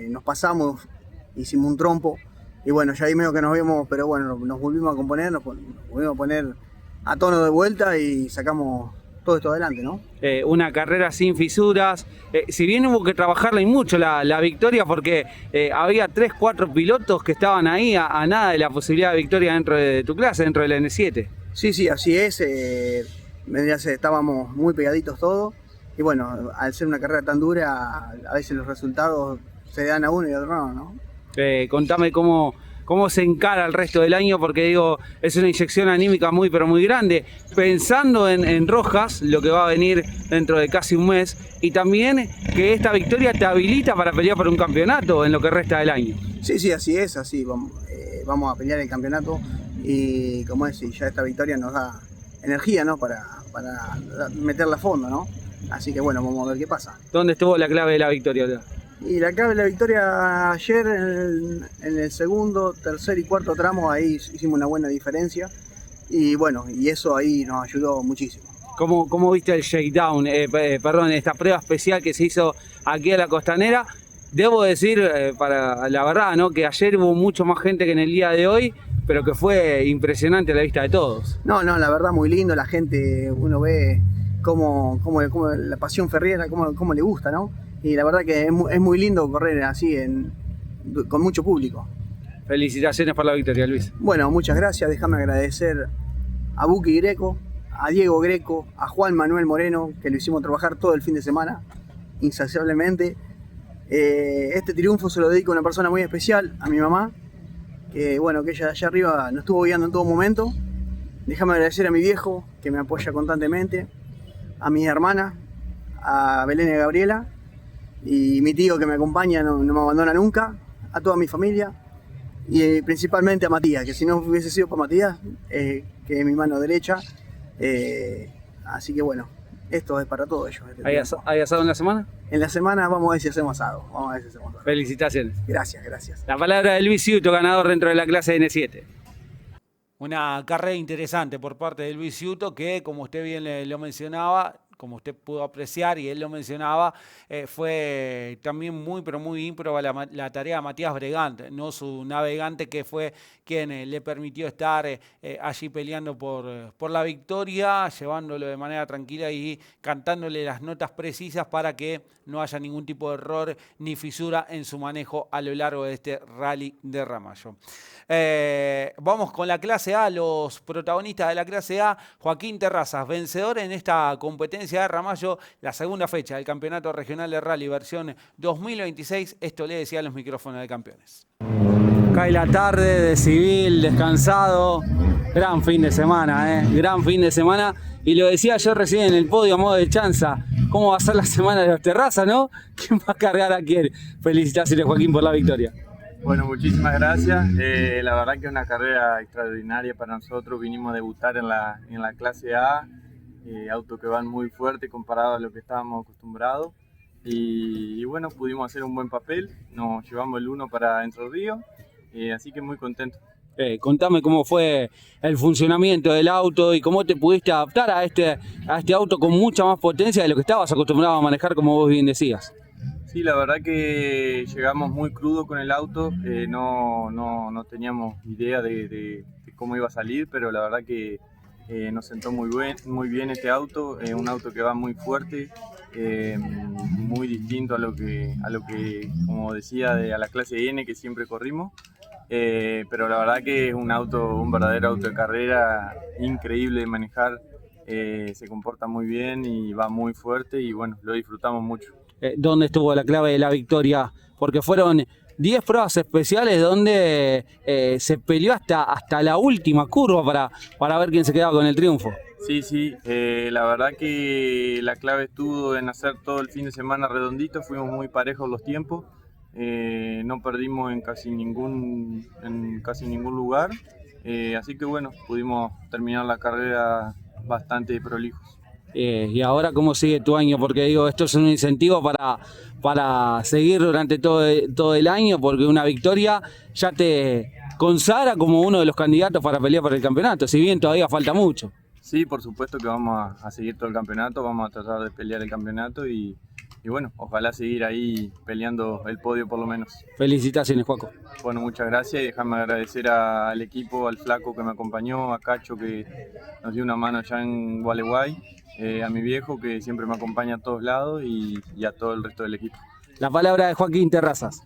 nos pasamos, hicimos un trompo. Y bueno, ya ahí medio que nos vimos, pero bueno, nos volvimos a componer, nos volvimos a poner a tono de vuelta y sacamos todo esto adelante, ¿no? Una carrera sin fisuras. Si bien hubo que trabajarla y mucho la victoria, porque había 3, 4 pilotos que estaban ahí a nada de la posibilidad de victoria dentro de tu clase, dentro del N7. Sí, así es. Estábamos muy pegaditos todos. Y bueno, al ser una carrera tan dura, a veces los resultados se dan a uno y a otro no. Contame cómo se encara el resto del año, porque digo, es una inyección anímica muy pero muy grande, pensando en Rojas, lo que va a venir dentro de casi un mes, y también que esta victoria te habilita para pelear por un campeonato en lo que resta del año. Sí, así es, así vamos a pelear el campeonato y como es, ya esta victoria nos da energía, ¿no? para meterla a fondo, ¿no? Así que bueno, vamos a ver qué pasa. ¿Dónde estuvo la clave de la victoria? Y la clave de la victoria ayer en el segundo, tercer y cuarto tramo, ahí hicimos una buena diferencia y bueno, y eso ahí nos ayudó muchísimo. ¿Cómo viste el shakedown, esta prueba especial que se hizo aquí a la Costanera? Debo decir, para la verdad, ¿no?, que ayer hubo mucho más gente que en el día de hoy, pero que fue impresionante a la vista de todos. No, la verdad muy lindo, la gente, uno ve cómo la pasión ferriera, cómo le gusta, ¿no? Y la verdad que es muy lindo correr así con mucho público. Felicitaciones por la victoria, Luis. Bueno, muchas gracias. Déjame agradecer a Buki Greco, a Diego Greco, a Juan Manuel Moreno, que lo hicimos trabajar todo el fin de semana, insaciablemente. Este triunfo se lo dedico a una persona muy especial, a mi mamá, que bueno, que ella allá arriba nos estuvo guiando en todo momento. Déjame agradecer a mi viejo, que me apoya constantemente, a mi hermana, a Belén y a Gabriela, y mi tío que me acompaña, no me abandona nunca, a toda mi familia y principalmente a Matías, que si no hubiese sido por Matías, que es mi mano derecha, así que bueno, esto es para todos ellos. ¿Hay asado en la semana? En la semana vamos a ver si hacemos asado. Felicitaciones. Gracias. La palabra de Luis Ciuto, ganador dentro de la clase N7. Una carrera interesante por parte de Luis Ciuto que, como usted bien lo mencionaba, como usted pudo apreciar y él lo mencionaba, fue también muy, pero muy ímproba la tarea de Matías Bregant, ¿no? Su navegante, que fue quien le permitió estar allí peleando por la victoria, llevándolo de manera tranquila y cantándole las notas precisas para que no haya ningún tipo de error ni fisura en su manejo a lo largo de este rally de Ramallo. Vamos con la clase A, los protagonistas de la clase A. Joaquín Terrazas, vencedor en esta competencia de Ramallo, la segunda fecha del Campeonato Regional de Rally versión 2026. Esto le decía a los micrófonos de campeones. Cae la tarde de civil, descansado. Gran fin de semana, gran fin de semana. Y lo decía yo recién en el podio a modo de chanza. ¿Cómo va a ser la semana de los Terrazas, no? ¿Quién va a cargar a quién? Felicitaciones, Joaquín, por la victoria. Bueno, muchísimas gracias. La verdad que es una carrera extraordinaria para nosotros. Vinimos a debutar en la clase A, autos que van muy fuerte comparado a lo que estábamos acostumbrados. Y bueno, pudimos hacer un buen papel. Nos llevamos el 1 para Entre Ríos, así que muy contento. Contame cómo fue el funcionamiento del auto y cómo te pudiste adaptar a este auto con mucha más potencia de lo que estabas acostumbrado a manejar, como vos bien decías. Sí, la verdad que llegamos muy crudo con el auto, no teníamos idea de cómo iba a salir, pero la verdad que nos sentó muy bien este auto, un auto que va muy fuerte, muy distinto a lo que como decía, a la clase N que siempre corrimos, pero la verdad que es un verdadero auto de carrera, increíble de manejar, se comporta muy bien y va muy fuerte y bueno, lo disfrutamos mucho. ¿Dónde estuvo la clave de la victoria? Porque fueron 10 pruebas especiales donde se peleó hasta la última curva para ver quién se quedaba con el triunfo. Sí, la verdad que la clave estuvo en hacer todo el fin de semana redondito, fuimos muy parejos los tiempos, no perdimos en casi ningún lugar, así que bueno, pudimos terminar la carrera bastante prolijos. Y ahora, ¿cómo sigue tu año? Porque digo, esto es un incentivo para seguir durante todo el año, porque una victoria ya te consagra como uno de los candidatos para pelear por el campeonato, si bien todavía falta mucho. Sí, por supuesto que vamos a seguir todo el campeonato, vamos a tratar de pelear el campeonato y bueno, ojalá seguir ahí peleando el podio por lo menos. Felicitaciones, Juaco. Bueno, muchas gracias y déjame agradecer al equipo, al Flaco que me acompañó, a Cacho que nos dio una mano allá en Gualeguay, a mi viejo que siempre me acompaña a todos lados y a todo el resto del equipo. La palabra de Joaquín Terrazas.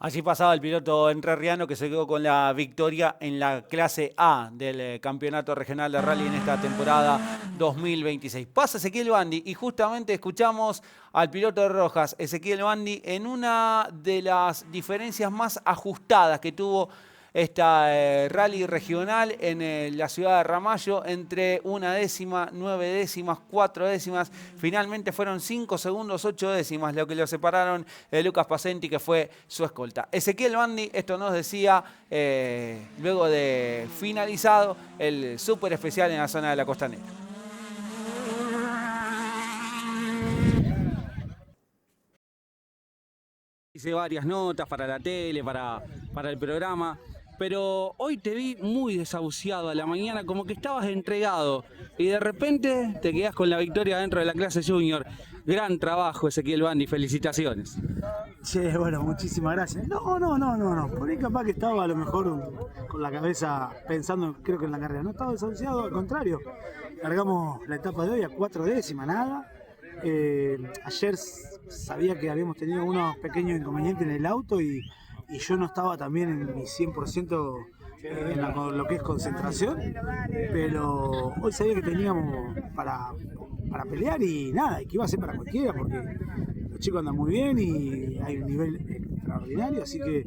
Allí pasaba el piloto entrerriano que se quedó con la victoria en la clase A del Campeonato Regional de Rally en esta temporada 2026. Pasa Ezequiel Bandi y justamente escuchamos al piloto de Rojas, Ezequiel Bandi, en una de las diferencias más ajustadas que tuvo esta rally regional en la ciudad de Ramallo, entre 1 décima, 9 décimas, 4 décimas. Finalmente fueron 5 segundos, 8 décimas lo que lo separaron de Lucas Pacenti, que fue su escolta. Ezequiel Bandi, esto nos decía luego de finalizado el súper especial en la zona de la Costanera. Hice varias notas para la tele, para el programa, pero hoy te vi muy desahuciado a la mañana, como que estabas entregado y de repente te quedás con la victoria dentro de la clase junior. Gran trabajo, Ezequiel Bandi, felicitaciones. Che, bueno, muchísimas gracias. No. Por ahí capaz que estaba a lo mejor con la cabeza pensando, creo que en la carrera. No estaba desahuciado, al contrario. Largamos la etapa de hoy a 4 décimas, nada. Ayer sabía que habíamos tenido unos pequeños inconvenientes en el auto y yo no estaba también en mi 100% en lo que es concentración, pero hoy sabía que teníamos para pelear y nada, y que iba a ser para cualquiera porque los chicos andan muy bien y hay un nivel extraordinario, así que,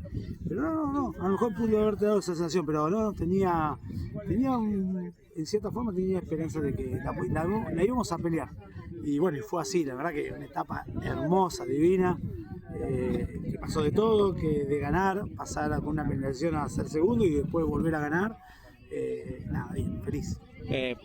pero no, a lo mejor pude haberte dado esa sensación, pero no, tenía en cierta forma tenía esperanza de que la íbamos a pelear. Y bueno, y fue así, la verdad que una etapa hermosa, divina, que pasó de todo, que de ganar, pasar con una penalización a ser segundo y después volver a ganar, nada, bien, feliz.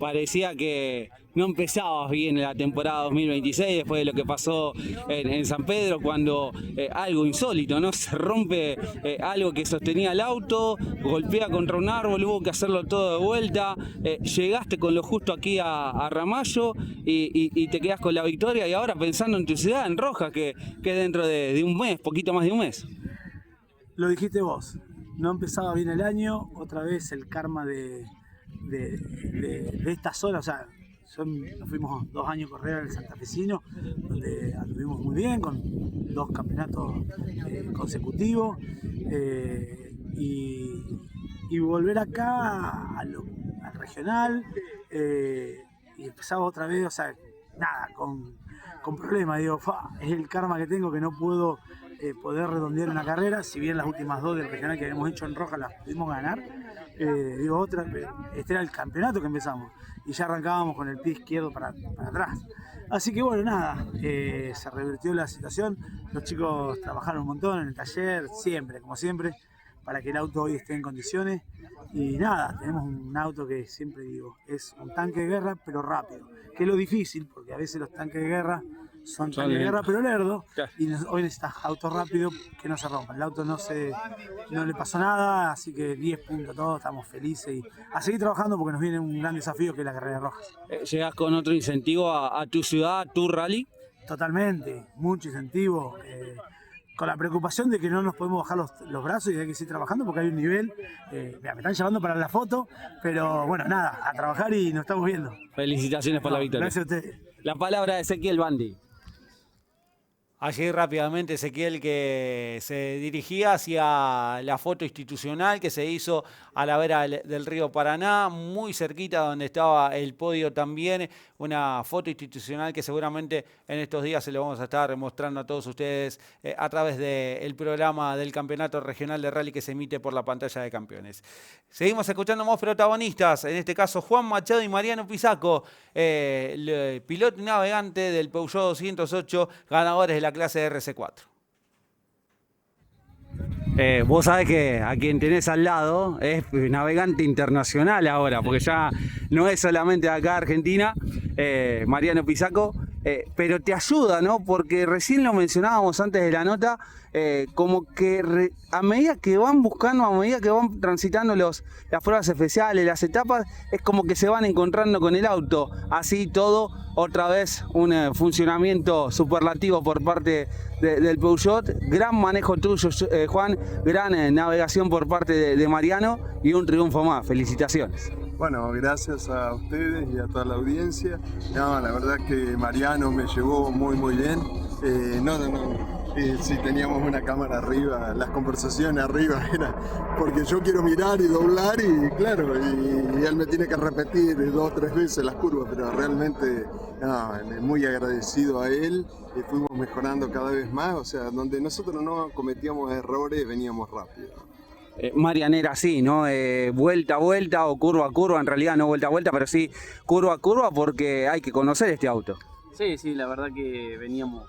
Parecía que no empezabas bien la temporada 2026 después de lo que pasó en San Pedro, cuando algo insólito, ¿no? Se rompe algo que sostenía el auto, golpea contra un árbol, hubo que hacerlo todo de vuelta, llegaste con lo justo aquí a Ramallo y te quedás con la victoria, y ahora pensando en tu ciudad, en Rojas, que dentro de un mes, poquito más de un mes. Lo dijiste vos, no empezaba bien el año, otra vez el karma de esta zona, o sea, nos fuimos 2 años a correr en el santafesino, donde anduvimos muy bien, con 2 campeonatos consecutivos, y volver acá al regional, y empezaba otra vez, o sea, nada, con problemas, digo, es el karma que tengo, que no puedo poder redondear una carrera, si bien las últimas 2 del regional que habíamos hecho en Rojas las pudimos ganar, este era el campeonato que empezamos y ya arrancábamos con el pie izquierdo para atrás. Así que bueno, nada, se revirtió la situación, los chicos trabajaron un montón en el taller, siempre, como siempre, para que el auto hoy esté en condiciones. Y nada, tenemos un auto que siempre digo, es un tanque de guerra pero rápido, que es lo difícil, porque a veces los tanques de guerra son tanques de guerra pero lerdos, y hoy necesitas auto rápido que no se rompa. El auto no le pasó nada, así que 10 puntos todos, estamos felices y a seguir trabajando porque nos viene un gran desafío que es la carrera de Rojas. ¿Llegás con otro incentivo a tu ciudad, a tu rally? Totalmente, mucho incentivo, con la preocupación de que no nos podemos bajar los brazos y hay que seguir trabajando porque hay un nivel, me están llamando para la foto, pero bueno, nada, a trabajar y nos estamos viendo. Felicitaciones por la victoria. Gracias a ustedes. La palabra de Ezequiel Bandi. Allí rápidamente Ezequiel, que se dirigía hacia la foto institucional que se hizo a la vera del río Paraná, muy cerquita donde estaba el podio también, una foto institucional que seguramente en estos días se lo vamos a estar mostrando a todos ustedes a través del programa del Campeonato Regional de Rally que se emite por la pantalla de Campeones. Seguimos escuchando más protagonistas, en este caso Juan Machado y Mariano Pisaco, el piloto y navegante del Peugeot 208, ganadores de la clase RC4. Vos sabés que a quien tenés al lado es navegante internacional ahora, porque ya no es solamente de acá Argentina, Mariano Pisaco, pero te ayuda, ¿no? Porque recién lo mencionábamos antes de la nota, como que a medida que van buscando, a medida que van transitando las pruebas especiales, las etapas, es como que se van encontrando con el auto. Así todo, otra vez un funcionamiento superlativo por parte del Peugeot. Gran manejo tuyo, Juan, gran navegación por parte de Mariano y un triunfo más. Felicitaciones. Bueno, gracias a ustedes y a toda la audiencia. No, la verdad que Mariano me llevó muy bien. Si teníamos una cámara arriba, las conversaciones arriba era porque yo quiero mirar y doblar y claro, y él me tiene que repetir 2 o 3 veces las curvas, pero realmente muy agradecido a él y fuimos mejorando cada vez más, o sea, donde nosotros no cometíamos errores veníamos rápido. Marian era así, ¿no? Vuelta a vuelta o curva a curva, en realidad no vuelta a vuelta, pero sí curva a curva porque hay que conocer este auto. Sí, la verdad que veníamos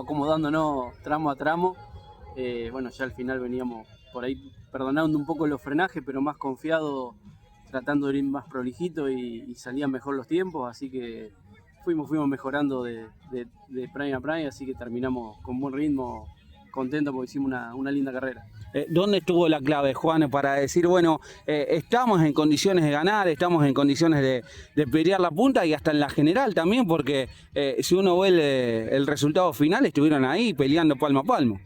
acomodándonos tramo a tramo. Bueno, ya al final veníamos por ahí perdonando un poco los frenajes, pero más confiado, tratando de ir más prolijito y salían mejor los tiempos, así que fuimos mejorando de prime a prime, así que terminamos con buen ritmo, contentos porque hicimos una linda carrera. ¿Dónde estuvo la clave, Juan, para decir, bueno, estamos en condiciones de ganar, estamos en condiciones de pelear la punta y hasta en la general también? Porque si uno ve el resultado final, estuvieron ahí peleando palmo a palmo.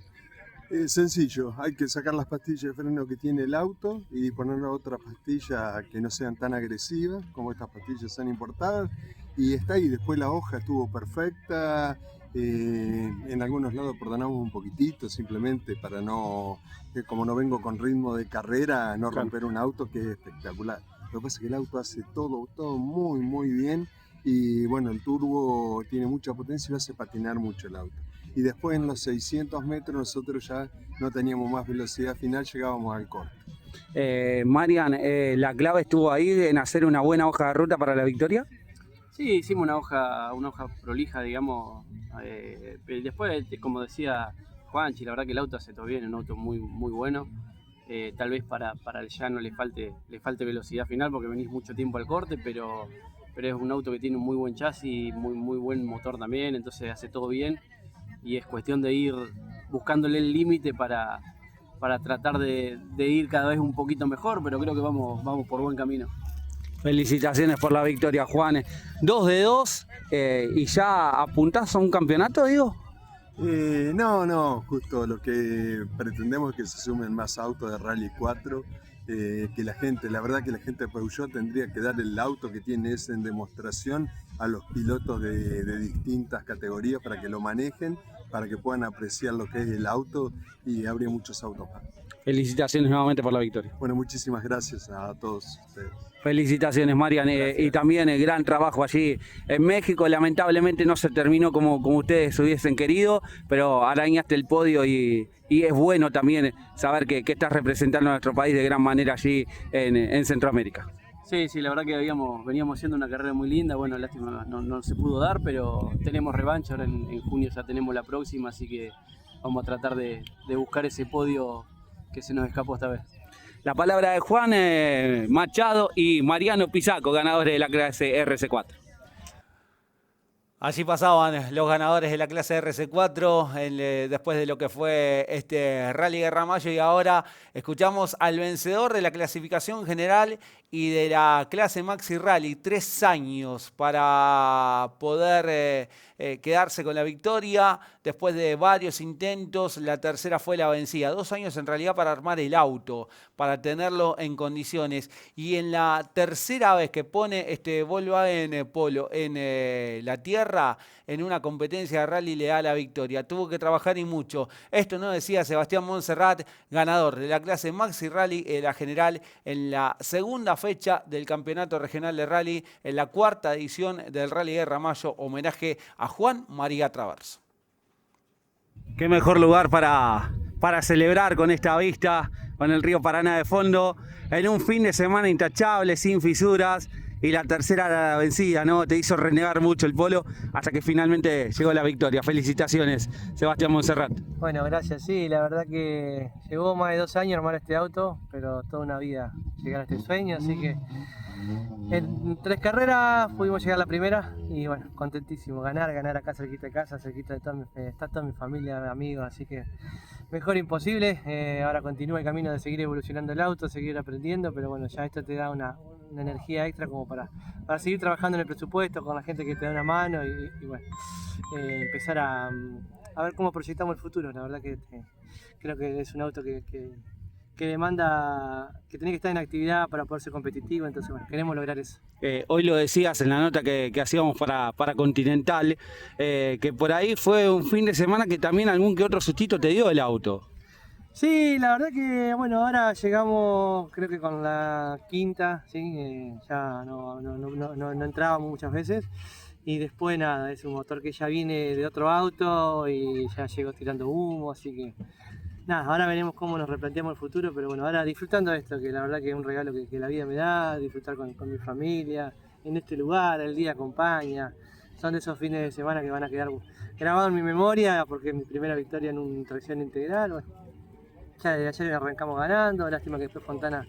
Sencillo, hay que sacar las pastillas de freno que tiene el auto y ponerle otra pastilla que no sean tan agresivas, como estas pastillas son importadas, y está ahí. Después la hoja estuvo perfecta. En algunos lados perdonamos un poquitito, simplemente para no, como no vengo con ritmo de carrera, no romper un auto que es espectacular. Lo que pasa es que el auto hace todo muy bien y bueno, el turbo tiene mucha potencia y lo hace patinar mucho el auto. Y después en los 600 metros nosotros ya no teníamos más velocidad final, llegábamos al corte. Marian, ¿la clave estuvo ahí en hacer una buena hoja de ruta para la victoria? Sí, hicimos una hoja prolija, digamos. Después, como decía Juanchi, la verdad que el auto hace todo bien, es un auto muy bueno. Tal vez para el llano le falte velocidad final porque venís mucho tiempo al corte, pero es un auto que tiene un muy buen chasis, muy buen motor también, entonces hace todo bien y es cuestión de ir buscándole el límite para tratar de ir cada vez un poquito mejor, pero creo que vamos por buen camino. Felicitaciones por la victoria, Juan. 2 de 2 y ya apuntás a un campeonato, digo. No, justo lo que pretendemos es que se sumen más autos de Rally 4, que la verdad que la gente de Peugeot tendría que dar el auto que tiene ese en demostración a los pilotos de distintas categorías para que lo manejen, para que puedan apreciar lo que es el auto y habría muchos autos más. Felicitaciones nuevamente por la victoria. Bueno, muchísimas gracias a todos ustedes. Felicitaciones, Marian, y también el gran trabajo allí en México. Lamentablemente no se terminó como ustedes hubiesen querido, pero arañaste el podio y es bueno también saber que estás representando a nuestro país de gran manera allí en Centroamérica. Sí, la verdad que veníamos haciendo una carrera muy linda. Bueno, lástima no se pudo dar, pero tenemos revancha. Ahora en junio ya tenemos la próxima, así que vamos a tratar de buscar ese podio que se nos escapó esta vez. La palabra de Juan Machado y Mariano Pisaco, ganadores de la clase RC4. Allí pasaban los ganadores de la clase RC4 después de lo que fue este Rally Guerra Mayo, y ahora escuchamos al vencedor de la clasificación general y de la clase Maxi Rally. 3 años para poder quedarse con la victoria después de varios intentos. La tercera fue la vencida. 2 años en realidad para armar el auto, para tenerlo en condiciones. Y en la tercera vez que pone este Volkswagen Polo en la tierra, en una competencia de rally, le da la victoria. Tuvo que trabajar y mucho. Esto no decía Sebastián Montserrat, ganador de la clase Maxi Rally, la general, en la segunda fecha del Campeonato Regional de Rally, en la 4ª edición del Rally Guerra Mayo, homenaje a Juan María Traverso. Qué mejor lugar para celebrar con esta vista, con el río Paraná de fondo, en un fin de semana intachable, sin fisuras, y la tercera la vencida, ¿no? Te hizo renegar mucho el polo hasta que finalmente llegó la victoria. Felicitaciones, Sebastián Monserrat. Bueno, gracias. Sí, la verdad que llevó más de 2 años armar este auto, pero toda una vida llegar a este sueño, así que en 3 carreras pudimos llegar a la primera y bueno, contentísimo, ganar acá cerquita de casa, cerquita de está toda mi familia, amigos, así que mejor imposible. Ahora continúa el camino de seguir evolucionando el auto, seguir aprendiendo, pero bueno, ya esto te da una energía extra como para seguir trabajando en el presupuesto con la gente que te da una mano y bueno, empezar a ver cómo proyectamos el futuro. La verdad que creo que es un auto que demanda que tenés que estar en actividad para poder ser competitivo, entonces bueno, queremos lograr eso. Hoy lo decías en la nota que hacíamos para Continental, que por ahí fue un fin de semana que también algún que otro sustito te dio el auto. Sí, la verdad que bueno, ahora llegamos creo que con la quinta, ¿sí? Ya no entrábamos muchas veces. Y después nada, es un motor que ya viene de otro auto y ya llegó tirando humo, así que nada, ahora veremos cómo nos replanteamos el futuro, pero bueno, ahora disfrutando de esto, que la verdad que es un regalo que la vida me da, disfrutar con mi familia, en este lugar, el día acompaña, son de esos fines de semana que van a quedar grabados en mi memoria, porque es mi primera victoria en una tracción integral. Bueno, ya desde ayer arrancamos ganando, lástima que después Fontana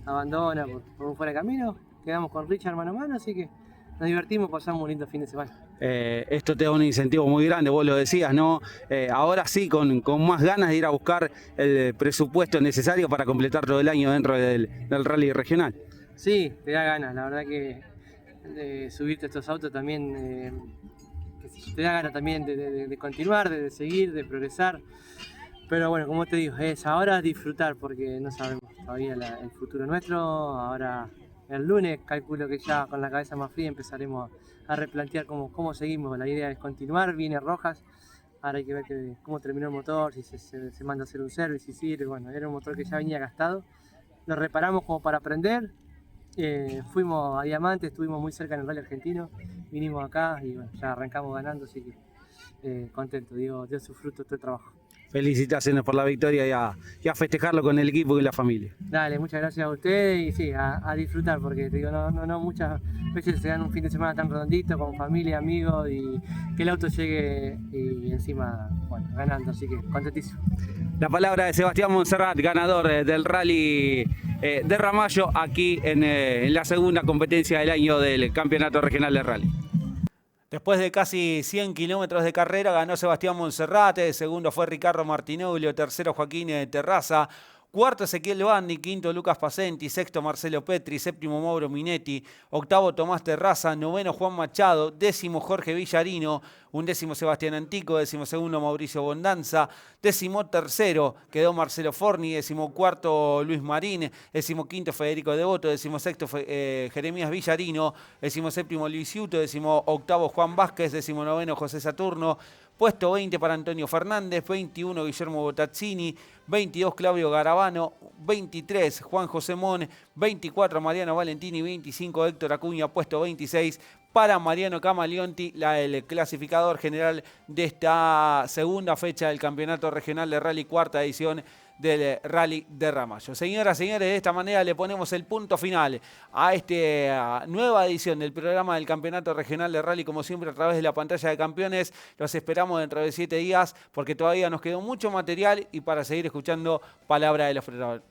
abandona por un fuera de camino, quedamos con Richard mano a mano, así que nos divertimos, pasamos un lindo fin de semana. Esto te da un incentivo muy grande, vos lo decías, ¿no? Ahora sí, con más ganas de ir a buscar el presupuesto necesario para completar todo el año dentro del rally regional. Sí, te da ganas, la verdad que subirte a estos autos también, te da ganas también de continuar, de seguir, de progresar. Pero bueno, como te digo, es ahora disfrutar porque no sabemos todavía el futuro nuestro. Ahora el lunes calculo que ya con la cabeza más fría empezaremos a replantear cómo seguimos. La idea es continuar, viene Rojas, ahora hay que ver cómo terminó el motor, si se manda a hacer un service, si sirve. Bueno, era un motor que ya venía gastado, lo reparamos como para aprender, fuimos a Diamante, estuvimos muy cerca en el Rally Argentino, vinimos acá y bueno, ya arrancamos ganando, así que contento, digo, dio su fruto este trabajo. Felicitaciones por la victoria y a festejarlo con el equipo y la familia. Dale, muchas gracias a ustedes y sí, a disfrutar porque te digo, no muchas veces se dan un fin de semana tan redondito con familia, amigos y que el auto llegue y encima, bueno, ganando, así que contentísimo. La palabra de Sebastián Monserrat, ganador del Rally de Ramallo aquí en la segunda competencia del año del Campeonato Regional de Rally. Después de casi 100 kilómetros de carrera, ganó Sebastián Monserrat, segundo fue Ricardo Martinoglio, tercero Joaquín Terraza, cuarto Ezequiel Bandi, quinto Lucas Pacenti, sexto Marcelo Petri, séptimo Mauro Minetti, octavo Tomás Terraza, noveno Juan Machado, décimo Jorge Villarino, undécimo Sebastián Antico, decimosegundo Mauricio Bondanza, decimotercero quedó Marcelo Forni, decimocuarto Luis Marín, decimoquinto Federico Devoto, decimosexto Jeremías Villarino, decimoséptimo Luis Ciuto, decimoctavo Juan Vázquez, decimonoveno José Saturno, puesto 20 para Antonio Fernández, 21 Guillermo Botazzini, 22 Claudio Garabano, 23 Juan José Mon, 24 Mariano Valentini, 25 Héctor Acuña, puesto 26 para Mariano Camaleonti, el clasificador general de esta segunda fecha del Campeonato Regional de Rally, cuarta edición del Rally de Ramallo. Señoras y señores, de esta manera le ponemos el punto final a esta nueva edición del programa del Campeonato Regional de Rally, como siempre a través de la pantalla de campeones. Los esperamos dentro de 7 días porque todavía nos quedó mucho material y para seguir escuchando palabra de los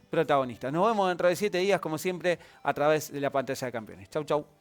protagonistas. Nos vemos dentro de 7 días, como siempre, a través de la pantalla de campeones. Chau, chau.